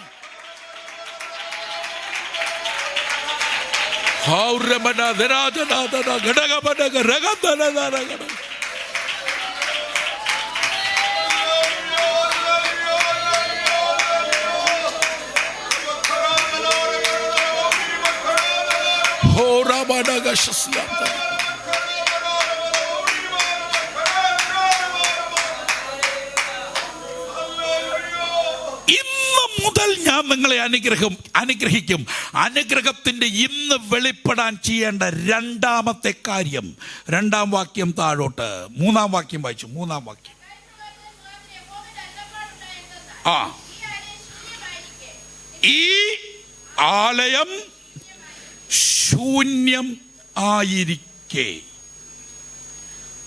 ഇന്ന് മുതൽ ഞാൻ നിങ്ങളെ അനുഗ്രഹിക്കും. അനുഗ്രഹത്തിന്റെ ഇന്ന് വെളിപ്പെടാൻ ചെയ്യേണ്ട രണ്ടാമത്തെ കാര്യം, 2-ാം വാക്യം താഴോട്ട്, 3-ാം വാക്യം വായിച്ചു. 3-ാം വാക്യം. ഈ ആലയം ശൂന്യം ആയിരിക്കെ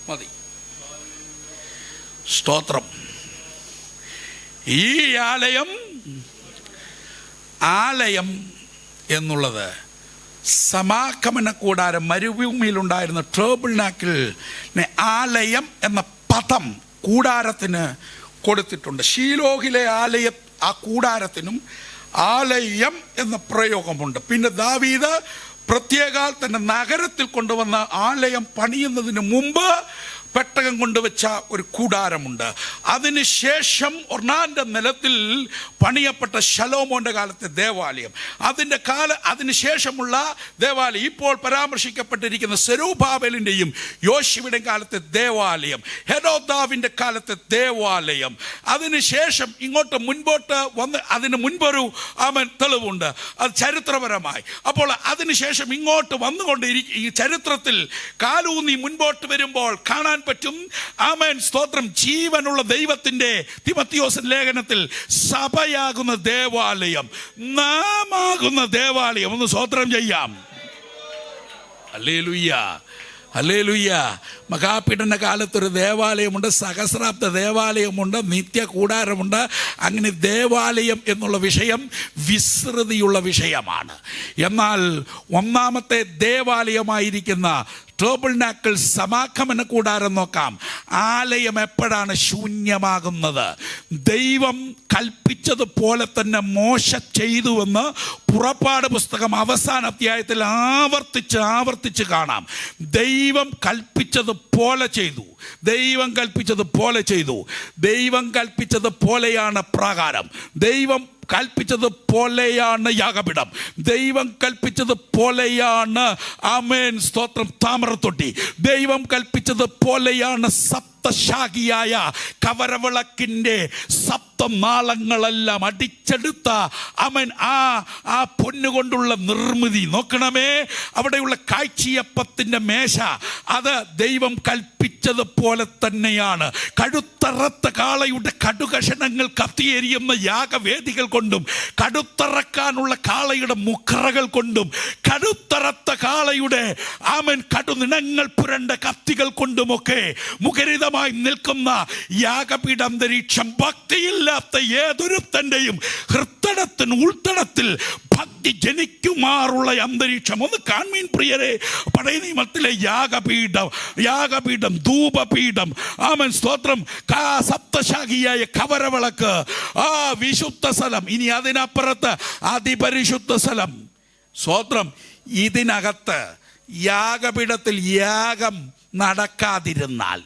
മതി. സ്തോത്രം. ഈ ആലയം എന്നുള്ളത് സമാഗമന കൂടാരം, മരുഭൂമിയിലുണ്ടായിരുന്ന ടേബിൾനാക്കിലിനെ ആലയം എന്ന പദം കൂടാരത്തിന് കൊടുത്തിട്ടുണ്ട്. ശീലോഹിലെ ആ കൂടാരത്തിനും ആലയം എന്ന പ്രയോഗമുണ്ട്. പിന്നെ ദാവീദ് പ്രത്യേക തന്റെ നഗരത്തിൽ കൊണ്ടുവന്ന ആലയം പണിയുന്നതിന് മുമ്പ് പെട്ടകം കൊണ്ടുവച്ച ഒരു കൂടാരമുണ്ട്. അതിനുശേഷം ഒർണാന്റെ നിലത്തിൽ പണിയപ്പെട്ട ശലോമോന്റെ കാലത്തെ ദേവാലയം, അതിനുശേഷമുള്ള ദേവാലയം, ഇപ്പോൾ പരാമർശിക്കപ്പെട്ടിരിക്കുന്ന സെരൂബാബേലിന്റെയും യോശുവയുടെയും കാലത്തെ ദേവാലയം, ഹെരോദാവിന്റെ കാലത്തെ ദേവാലയം, അതിനുശേഷം ഇങ്ങോട്ട് മുൻപോട്ട് വന്ന് അതിന് മുൻപൊരു തെളിവുണ്ട്, അത് ചരിത്രപരമായി. അപ്പോൾ അതിനുശേഷം ഇങ്ങോട്ട് വന്നുകൊണ്ടിരിക്കും. ഈ ചരിത്രത്തിൽ കാലൂന്നി മുൻപോട്ട് വരുമ്പോൾ കാണാൻ പറ്റും. ആമേൻ, സ്തോത്രം. ജീവനുള്ള ദൈവത്തിന്റെ തിമത്തിയോസിന്റെ ലേഖനത്തിൽ സഭയാകുന്ന ദേവാലയം, നാം ആകുന്ന ദേവാലയം. ഒന്ന് സ്തോത്രം ചെയ്യാം. ഹല്ലേലൂയ, ഹല്ലേലൂയ. മഹാപീഠന്റെ കാലത്തൊരു ദേവാലയമുണ്ട്, സഹസ്രാബ്ദ ദേവാലയമുണ്ട്, നിത്യ കൂടാരമുണ്ട്. അങ്ങനെ ദേവാലയം എന്നുള്ള വിഷയം വിസ്തൃതിയുള്ള വിഷയമാണ്. എന്നാൽ ഒന്നാമത്തെ ദേവാലയമായിരിക്കുന്ന ടേബിൾനാക്കിൾ, സമാഗമന കൂടാരം നോക്കാം. ആലയം എപ്പോഴാണ് ശൂന്യമാകുന്നത്? ദൈവം കൽപ്പിച്ചതുപോലെ തന്നെ മോശ ചെയ്തുവെന്ന് പുറപ്പാട് പുസ്തകം അവസാന അധ്യായത്തിൽ ആവർത്തിച്ച് കാണാം. ദൈവം കൽപ്പിച്ചതുപോലെ ചെയ്തു. ദൈവം കൽപ്പിച്ചതുപോലെ ചെയ്തു. ദൈവം കൽപ്പിച്ചതുപോലെയാണ് പ്രാകാരം. ദൈവം കൽപ്പിച്ചതുപോലെയാണ് യാഗപീഠം. ദൈവം കൽപ്പിച്ചതുപോലെയാണ് ആമേൻ, സ്തോത്രം, താമരത്തൊട്ടി. ദൈവം കൽപ്പിച്ചതുപോലെയാണ് സപ്തശാഖിയായ കവരവിളക്കിൻ്റെ സപ്തനാളങ്ങളെല്ലാം അടിച്ചെടുത്ത ആമേൻ ആ പൊന്നുകൊണ്ടുള്ള നിർമ്മിതി നോക്കണമേ. അവിടെയുള്ള കാഴ്ചയപ്പത്തിൻ്റെ മേശ, അത് ദൈവം കൽപ്പിച്ചതുപോലെ തന്നെയാണ്. കഴുത്തറത്ത കാളയുടെ കടുകഷണങ്ങൾ കത്തിയെരിയുന്ന യാഗവേദികൾ കൊണ്ടും, കടുത്തറക്കാനുള്ള കാളയുടെ മുഖറകൾ കൊണ്ടും, കടുത്തറത്ത കാളയുടെ ആമൻ കടുനിണങ്ങൾ പുരണ്ട കത്തികൾ കൊണ്ടുമൊക്കെ മുഖരിതമായി നിൽക്കുന്ന യാഗപീഠ അന്തരീക്ഷം ഭക്തിയില്ലാത്ത ഏതൊരുത്തൻ്റെയും ഹൃത്തടത്തിന് ഉൾത്തടത്തിൽ ഭക്തി ജനിക്കുമാറുള്ള അന്തരീക്ഷം. ഒന്ന് കാൺമീൻ പ്രിയരെ, പഴയ നിയമത്തിലെ യാഗപീഠം, ധൂപപീഠം, ആമൻ, സ്തോത്രം, സപ്തശാഖിയായ കവരവിളക്ക്, ആ വിശുദ്ധ സ്ഥലം, ഇനി അതിനപ്പുറത്ത് അതിപരിശുദ്ധ സ്ഥലം. സ്തോത്രം. ഇതിനകത്ത് യാഗപീഠത്തിൽ യാഗം നടക്കാതിരുന്നാൽ,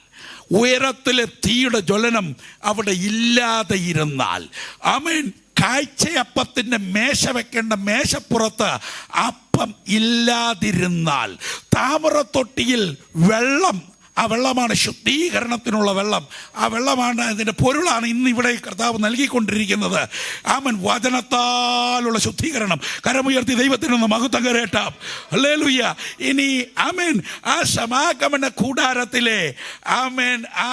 ഉയരത്തിലെ തീയുടെ ജ്വലനം അവിടെ ഇല്ലാതെ ഇരുന്നാൽ, ആമേൻ, കാഴ്ചയപ്പത്തിൻ്റെ മേശ വെക്കേണ്ട മേശപ്പുറത്ത് അപ്പം ഇല്ലാതിരുന്നാൽ, താമരത്തൊട്ടിയിൽ വെള്ളം, ആ വെള്ളമാണ് ശുദ്ധീകരണത്തിനുള്ള വെള്ളം. ആ വെള്ളമാണ്, ഇതിൻ്റെ പൊരുളാണ് ഇന്ന് ഇവിടെ കർത്താവ് നൽകിക്കൊണ്ടിരിക്കുന്നത്. ആമൻ, വചനത്താലുള്ള ശുദ്ധീകരണം. കരമുയർത്തി ദൈവത്തിനൊന്ന് മഹത്വം കരേറ്റാം. ഹല്ലേലൂയ. ഇനി ആമേൻ, ആ സമാഗമന കൂടാരത്തിലെ ആമേൻ ആ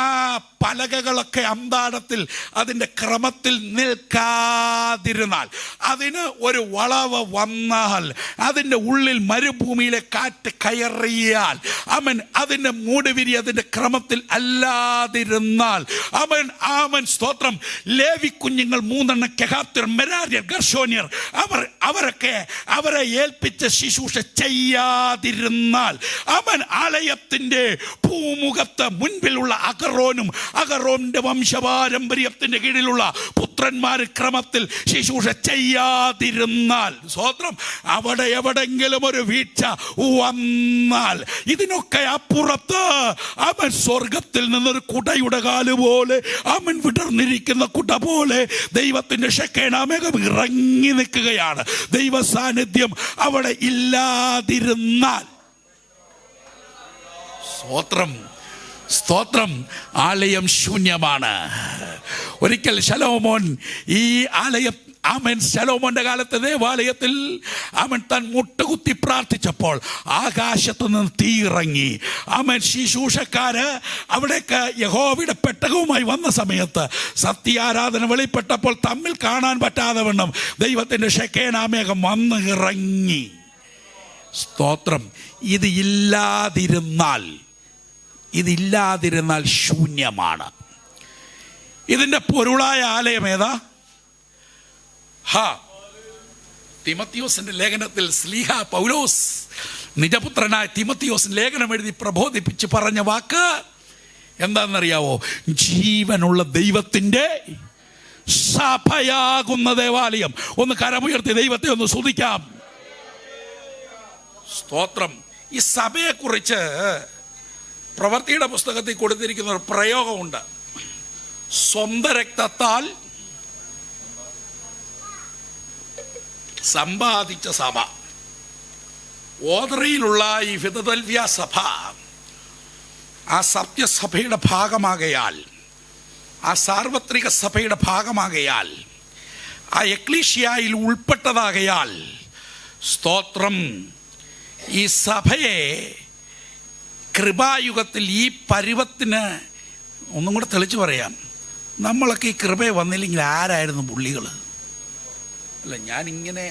പലകകളൊക്കെ അന്താടത്തിൽ അതിൻ്റെ ക്രമത്തിൽ നിൽക്കാതിരുന്നാൽ, അതിന് ഒരു വളവ് വന്നാൽ, അതിൻ്റെ ഉള്ളിൽ മരുഭൂമിയിലെ കാറ്റ് കയറിയാൽ, അവൻ അതിൻ്റെ മൂടുവിരി അതിൻ്റെ ക്രമത്തിൽ അല്ലാതിരുന്നാൽ, അവൻ സ്തോത്രം, ലേവി കുഞ്ഞുങ്ങൾ 3 കെഹാത്യർ, മെരാര്യർ, ഗർശോന്യർ, അവരെ ഏൽപ്പിച്ച ശുശ്രൂഷ ചെയ്യാതിരുന്നാൽ, അവൻ ആലയത്തിൻ്റെ ഭൂമുഖത്ത് മുൻപിലുള്ള അഹരോന്റെ വംശപാരമ്പര്യത്തിന്റെ കീഴിലുള്ള പുത്രന്മാർ ക്രമത്തിൽ ശുശ്രൂഷ ചെയ്യാതിരുന്നാൽ, സ്തോത്രം, അവിടെ എവിടെങ്കിലും ഒരു വീഴ്ച വന്നാൽ, ഇതിനൊക്കെ അപ്പുറത്ത് അവൻ സ്വർഗത്തിൽ നിന്നൊരു കുടയുടെ കാല് പോലെ, അവൻ വിടർന്നിരിക്കുന്ന കുട പോലെ ദൈവത്തിന്റെ ശെഖേനാമേഘം ഇറങ്ങി നിൽക്കുകയാണ്. ദൈവ സാന്നിധ്യം അവിടെ ഇല്ലാതിരുന്നാൽ, സ്തോത്രം, ആലയം ശൂന്യമാണ്. ഒരിക്കൽ ശലോമോൻ ഈ ആലയം, ആമൻ, ശലോമോന്റെ കാലത്തെ ദേവാലയത്തിൽ അവൻ താൻ മുട്ടുകുത്തി പ്രാർത്ഥിച്ചപ്പോൾ ആകാശത്ത് നിന്ന് തീയിറങ്ങി. ആമൻ, ശുശ്രൂഷക്കാര് അവിടേക്ക് യഹോവയുടെ പെട്ടകവുമായി വന്ന സമയത്ത് സത്യാരാധന വെളിപ്പെട്ടപ്പോൾ തമ്മിൽ കാണാൻ പറ്റാതെ വണ്ണം ദൈവത്തിന്റെ ശെഖേനാമേഘം വന്ന് ഇറങ്ങി. സ്തോത്രം. ഇതില്ലാതിരുന്നാൽ ശൂന്യമാണ്. ഇതിൻ്റെ പൊരുളായ ആലയം ഏതാ? തിമത്തിയോസിന്റെ ലേഖനത്തിൽ സ്ലീഹ പൗലോസ് നിജപുത്രനായ തിമത്തിയോസിന് ലേഖനം എഴുതി പ്രബോധിപ്പിച്ച് പറഞ്ഞ വാക്ക് എന്താണെന്നറിയാവോ? ജീവനുള്ള ദൈവത്തിൻ്റെ സഭയാകുന്ന ദേവാലയം. ഒന്ന് കരമുയർത്തി ദൈവത്തെ ഒന്ന് സ്തുതിക്കാം. സ്തോത്രം. ഈ സഭയെക്കുറിച്ച് പ്രവൃത്തിയുടെ പുസ്തകത്തിൽ കൊടുത്തിരിക്കുന്ന ഒരു പ്രയോഗമുണ്ട്. സ്വന്തം രക്തത്താൽ സമ്പാദിച്ച സഭ. ഓദറയിലുള്ള ഈ ഫിലദൽഫിയ സഭ ആ സത്യസഭയുടെ ഭാഗമാകയാൽ, ആ സാർവത്രിക സഭയുടെ ഭാഗമാകയാൽ, ആ എക്ലീഷ്യായിൽ ഉൾപ്പെട്ടതാകയാൽ, സ്തോത്രം, ഈ സഭയെ കൃപായുഗത്തിൽ ഈ പരുവത്തിന് ഒന്നും കൂടെ തെളിച്ച് പറയാം. നമ്മളൊക്കെ ഈ കൃപ വന്നില്ലെങ്കിൽ ആരായിരുന്നു പുള്ളികൾ? അല്ല, ഞാനിങ്ങനെ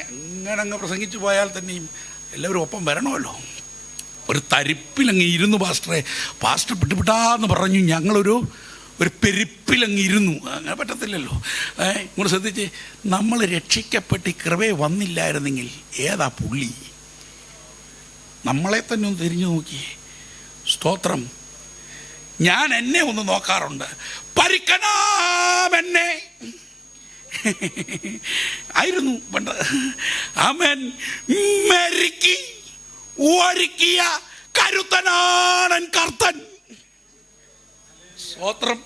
അങ്ങ് പ്രസംഗിച്ചു പോയാൽ തന്നെയും എല്ലാവരും ഒപ്പം വരണമല്ലോ. ഒരു തരിപ്പിലങ്ങ് ഇരുന്നു പാസ്റ്റർ പിട്ടുപിട്ടാന്ന് പറഞ്ഞു ഞങ്ങളൊരു പെരുപ്പിലങ്ങ് ഇരുന്നു. അങ്ങനെ പറ്റത്തില്ലല്ലോ. ഇങ്ങോട്ട് ശ്രദ്ധിച്ച്, നമ്മൾ രക്ഷിക്കപ്പെട്ട് ഈ കൃപയെ വന്നില്ലായിരുന്നെങ്കിൽ ഏതാ പുള്ളി? നമ്മളെ തന്നെ ഒന്ന് തിരിഞ്ഞു നോക്കിയേ. സ്തോത്രം. ഞാൻ എന്നെ ഒന്ന് നോക്കാറുണ്ട്. പരിക്കനാമെന്നെ ആയിരുന്നു പണ്ട്. ആമേൻ. മെരുക്കി ഒരുക്കിയ കരുത്തനാണൻ കർത്തൻ. സ്തോത്രം.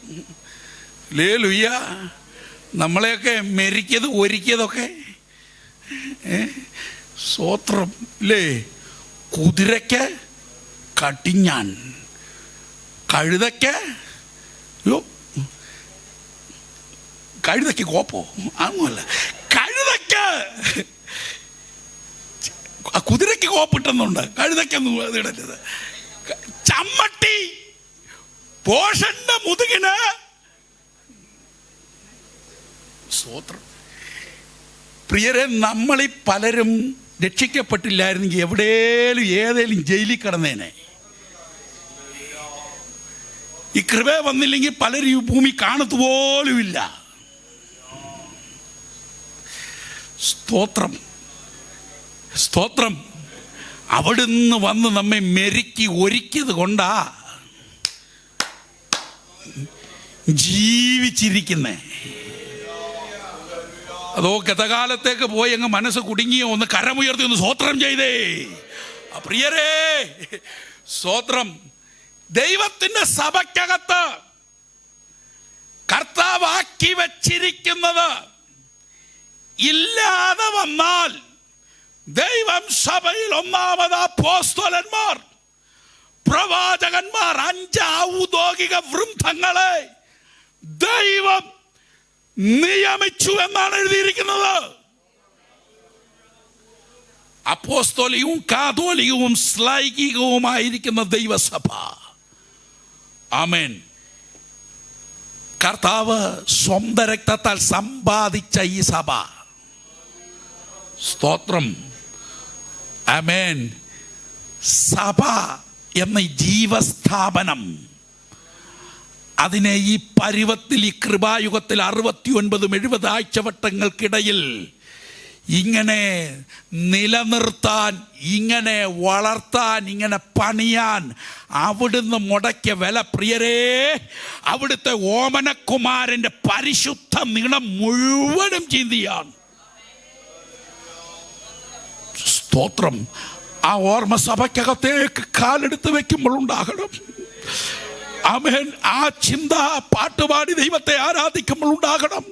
ഹല്ലേലൂയ. നമ്മളെയൊക്കെ മെരുക്കിയത് ഒരുക്കിയതൊക്കെ സ്തോത്രം അല്ലേ. കുതിരയ്ക്ക് കടിഞ്ഞാൻ, കഴുതയ്ക്ക് കോപ്പോ അതൊന്നുമല്ല, കുതിരയ്ക്ക് കോപ്പിട്ടെന്നുണ്ട്, കഴുതയ്ക്കൊന്നും അത് ഇടരുത്. ചമ്മട്ടി പോഷന്റെ മുതുകിന്. സ്തോത്രം. പ്രിയരെ, നമ്മളീ പലരും രക്ഷിക്കപ്പെട്ടില്ലായിരുന്നെങ്കിൽ ഏതേലും ജയിലിൽ കിടന്നേനെ. ഈ കൃപ വന്നില്ലെങ്കിൽ പലരും ഈ ഭൂമി കാണത്തുപോലുമില്ല. സ്തോത്രം. സ്തോത്രം. അവിടുന്ന് വന്ന് നമ്മെ മെരുക്കി ഒരുക്കിയത് കൊണ്ടാ ജീവിച്ചിരിക്കുന്നേ. അതോ ഗതകാലത്തേക്ക് പോയി അങ്ങ് മനസ്സ് കുടുങ്ങിയോ? ഒന്ന് കരമുയർത്തി ഒന്ന് സ്തോത്രം ചെയ്തേ. പ്രിയരേ, സ്തോത്രം. ദൈവത്തിന്റെ സഭയ്ക്കകത്ത് കർത്താവാക്കി വച്ചിരിക്കുന്നത് ഇല്ലാതെ വന്നാൽ ദൈവം സഭയിൽ ഒന്നാമത് അപ്പോസ്തലന്മാർ, പ്രവാചകന്മാർ, 5 ഔദ്യോഗിക വൃന്ദങ്ങളെ ദൈവം നിയമിച്ചു എന്നാണ് എഴുതിയിരിക്കുന്നത്. അപ്പോസ്തോലികവും കാതോലികവും ശ്ലൈകികവുമായിരിക്കുന്ന ദൈവസഭ. ആമേൻ. കർത്താവ് സ്വന്തം രക്തത്താൽ സമ്പാദിച്ച ഈ സഭ. സ്തോത്രം. ആമേൻ. സഭ എന്ന ജീവസ്ഥാപനം, അതിനെ ഈ പരുവത്തിൽ, ഈ കൃപായുഗത്തിൽ 69-70 ആഴ്ചവട്ടങ്ങൾക്കിടയിൽ ഇങ്ങനെ നിലനിർത്താൻ, ഇങ്ങനെ വളർത്താൻ, ഇങ്ങനെ പണിയാൻ അവിടുന്ന് മുടക്കിയ വില, പ്രിയരേ, അവിടുത്തെ ഓമനകുമാരൻ്റെ പരിശുദ്ധ നീളം മുഴുവനും ചിന്തിയാണ്. സ്തോത്രം. ആ ഓർമ്മ സഭയ്ക്കകത്തേക്ക് കാലെടുത്ത് വെക്കുമ്പോൾ ഉണ്ടാകണം. ആമേൻ. ആ ചിന്ത പാട്ടുപാടി ദൈവത്തെ ആരാധിക്കുമ്പോൾ ഉണ്ടാകണം.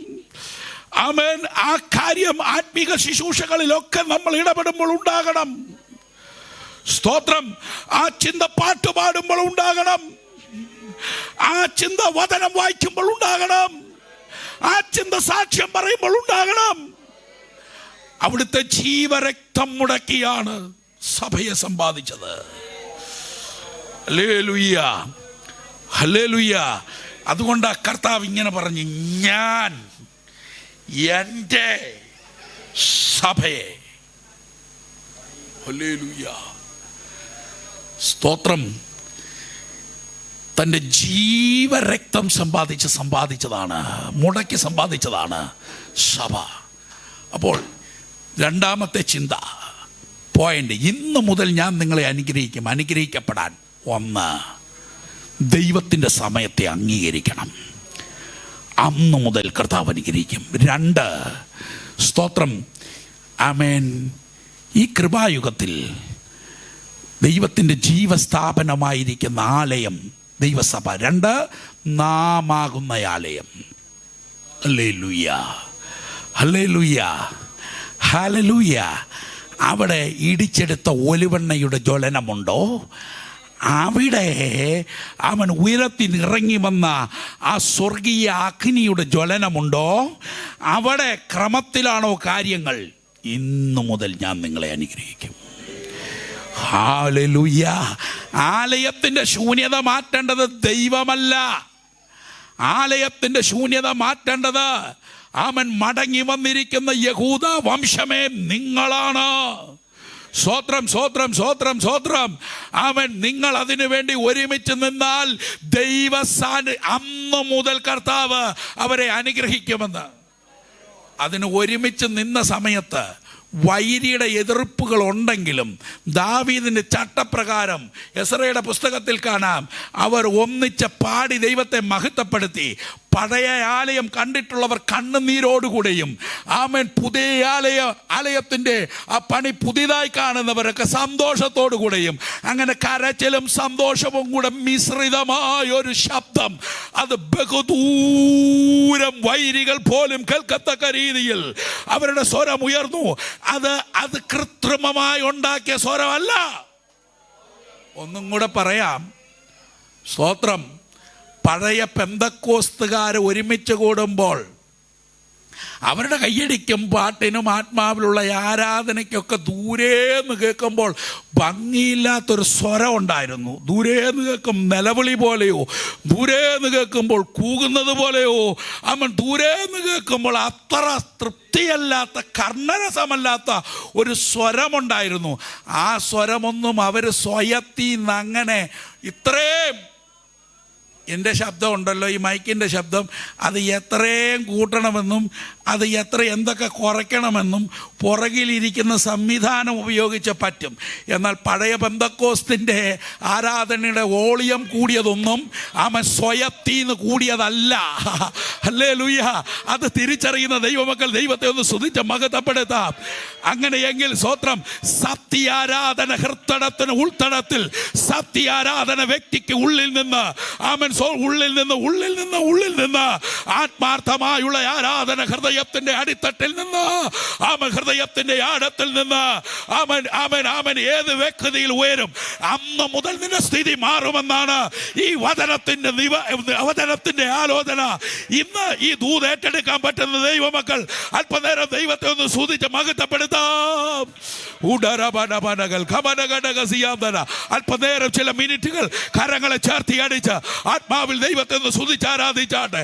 ആമേൻ. ആ കാര്യം ആത്മീക ശുശ്രൂഷകളിലൊക്കെ നമ്മൾ ഇടപെടുമ്പോൾ ഉണ്ടാകണം. സ്തോത്രം. ആ ചിന്ത പാട്ടുപാടുമ്പോൾ ഉണ്ടാകണം. ആ ചിന്ത വചനം വായിക്കുമ്പോൾ ഉണ്ടാകണം. ആ ചിന്ത സാക്ഷ്യം പറയുമ്പോൾ ഉണ്ടാകണം. അവിടുത്തെ ജീവരക്തം മുടക്കിയാണ് സഭയെ സമ്പാദിച്ചത്. Hallelujah, hallelujah. അതുകൊണ്ട് കർത്താവ് ഇങ്ങനെ പറഞ്ഞു, ഞാൻ എൻ്റെ സഭയെ. ഹല്ലേലൂയ, സ്തോത്രം. തൻ്റെ ജീവരക്തം സമ്പാദിച്ചതാണ്, മുടക്കി സമ്പാദിച്ചതാണ് സഭ. അപ്പോൾ രണ്ടാമത്തെ ചിന്ത, പോയിന്റ്, ഇന്ന് മുതൽ ഞാൻ നിങ്ങളെ അനുഗ്രഹിക്കപ്പെടാൻ. 1, ദൈവത്തിൻ്റെ സമയത്തെ അംഗീകരിക്കണം. അന്ന് മുതൽ കർത്താവ് അനുഗ്രഹിക്കും. 2, സ്തോത്രം. ആമേൻ. ഈ കൃപായുഗത്തിൽ ദൈവത്തിൻ്റെ ജീവസ്ഥാപനമായിരിക്കുന്ന ആലയം ദൈവസഭ. 2, നാമാകുന്ന ആലയം. Hallelujah, hallelujah, hallelujah. അവിടെ ഇടിച്ചെടുത്ത ഒലിവെണ്ണയുടെ ജ്വലനമുണ്ടോ? അവിടെ അവൻ ഉയരത്തിനിറങ്ങി വന്ന ആ സ്വർഗീയ അഗ്നിയുടെ ജ്വലനമുണ്ടോ? അവിടെ ക്രമത്തിലാണോ കാര്യങ്ങൾ? ഇന്നു മുതൽ ഞാൻ നിങ്ങളെ അനുഗ്രഹിക്കും. ഹല്ലേലൂയ. ആലയത്തിൻ്റെ ശൂന്യത മാറ്റേണ്ടത് ദൈവമല്ല. ആലയത്തിൻ്റെ ശൂന്യത മാറ്റേണ്ടത് അവൻ മടങ്ങി വന്നിരിക്കുന്ന യഹൂദ വംശമേ നിങ്ങളാണ്. സ്വോത്രം സ്വോത്രം സ്വോത്രം സ്വോത്രം. അവൻ നിങ്ങൾ അതിനു വേണ്ടി ഒരുമിച്ച് നിന്നാൽ അന്ന് മുതൽ കർത്താവ് അവരെ അനുഗ്രഹിക്കുമെന്ന്. അതിന് ഒരുമിച്ച് നിന്ന സമയത്ത് വൈരിയുടെ എതിർപ്പുകൾ ഉണ്ടെങ്കിലും ദാവീദിന്റെ ചട്ടപ്രകാരം എസ്രയുടെ പുസ്തകത്തിൽ കാണാം, അവർ ഒന്നിച്ച് പാടി ദൈവത്തെ മഹത്വപ്പെടുത്തി. പഴയ ആലയം കണ്ടിട്ടുള്ളവർ കണ്ണുനീരോടുകൂടെയും ആമേൻ പുതിയ ആലയത്തിൻ്റെ ആ പണി പുതിയതായി കാണുന്നവരൊക്കെ സന്തോഷത്തോടു കൂടെയും, അങ്ങനെ കരച്ചിലും സന്തോഷവും കൂടെ മിശ്രിതമായ ഒരു ശബ്ദം, അത് ബഹുദൂരം വൈരികൾ പോലും കേൾക്കത്തക്ക രീതിയിൽ അവരുടെ സ്വരം ഉയർന്നു. അത് കൃത്രിമമായി ഉണ്ടാക്കിയ സ്വരമല്ല. ഒന്നും കൂടെ പറയാം, സ്തോത്രം. പഴയ പെന്തക്കോസ്തുകാർ ഒരുമിച്ച് കൂടുമ്പോൾ അവരുടെ കയ്യടിക്കും പാട്ടിനും ആത്മാവിലുള്ള ആരാധനയ്ക്കൊക്കെ ദൂരേന്ന് കേൾക്കുമ്പോൾ ഭംഗിയില്ലാത്തൊരു സ്വരം ഉണ്ടായിരുന്നു. ദൂരേന്ന് കേൾക്കും നിലവിളി പോലെയോ, ദൂരേന്ന് കേൾക്കുമ്പോൾ കൂകുന്നത് പോലെയോ, അവൻ ദൂരേന്ന് കേൾക്കുമ്പോൾ അത്ര തൃപ്തിയല്ലാത്ത കർണരസമല്ലാത്ത ഒരു സ്വരമുണ്ടായിരുന്നു. ആ സ്വരമൊന്നും അവർ സ്വയത്തീന്ന് അങ്ങനെ ഇത്രയും, എൻ്റെ ശബ്ദം ഉണ്ടല്ലോ, ഈ മൈക്കിൻ്റെ ശബ്ദം, അത് എത്രയും കൂട്ടണമെന്നും അത് എന്തൊക്കെ കുറയ്ക്കണമെന്നും പുറകിലിരിക്കുന്ന സംവിധാനം ഉപയോഗിച്ച് പറ്റും. എന്നാൽ പഴയ പെന്തക്കോസ്തിൻ്റെ ആരാധനയുടെ വോളിയം കൂടിയതൊന്നും അവൻ സ്വയത്തീന്ന് കൂടിയതല്ല. ഹല്ലേലൂയ. അത് തിരിച്ചറിയുന്ന ദൈവമക്കൾ ദൈവത്തെ ഒന്ന് സ്തുതിച്ച് മഹത്വപ്പെടുത്താം. അങ്ങനെയെങ്കിൽ സ്തോത്രം, സത്യാരാധന ഹൃത്തടത്തിന് ഉൾത്തടത്തിൽ, സത്യാരാധന വ്യക്തിക്ക് ഉള്ളിൽ നിന്ന് ആമൻ ഉള്ളിൽ നിന്ന് ആത്മാർത്ഥമായുള്ള ആരാധന ഹൃദയത്തിന്റെ അടിത്തട്ടിൽ നിന്ന്, ഹൃദയത്തിന്റെ ആഴത്തിൽ നിന്ന് ആമൻ ഏത് വ്യക്തിയിൽ ഉയരും. അന്ന് മുതൽ നിന്റെ സ്ഥിതി മാറുമെന്നാണ് ഈ വചനത്തിന്റെ ആലോചന. ഇന്ന് ഈ ദൂത് ഏറ്റെടുക്കാൻ പറ്റുന്ന ദൈവമക്കൾ അല്പനേരം ദൈവത്തെ ഒന്ന് സ്തുതിച്ച് മഹത്വപ്പെടുത്താം. അല്പനേരം ചില മിനിറ്റുകൾ കരങ്ങളെ ചേർത്തി അടിച്ച് ആത്മാവിൽ ദൈവത്തെ ഒന്ന് സ്തുതിച്ച് ആരാധിച്ചാട്ടെ.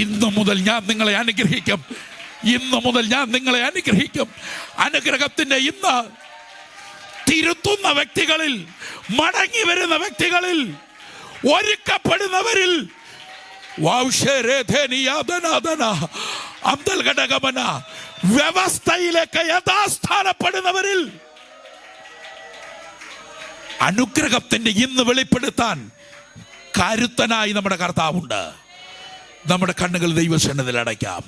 ഇന്നു മുതൽ ഞാൻ നിങ്ങളെ അനുഗ്രഹിക്കും. ഇന്നു മുതൽ ഞാൻ നിങ്ങളെ അനുഗ്രഹിക്കും. അനുഗ്രഹത്തിന്റെ ഇന്ന് തിരുത്തുന്ന വ്യക്തികളിൽ, മടങ്ങി വരുന്ന വ്യക്തികളിൽ, ഒരുക്കപ്പെടുന്നവരിൽ, വ്യവസ്ഥയിലേക്ക് യഥാസ്ഥാനപ്പെടുന്നവരിൽ അനുഗ്രഹത്തിന്റെ ഇന്ന് വെളിപ്പെടുത്താൻ കരുത്തനായി നമ്മുടെ കർത്താവുണ്ട്. നമ്മുടെ കണ്ണുകൾ ദൈവസന്നിധിയിൽ അടയ്ക്കാം.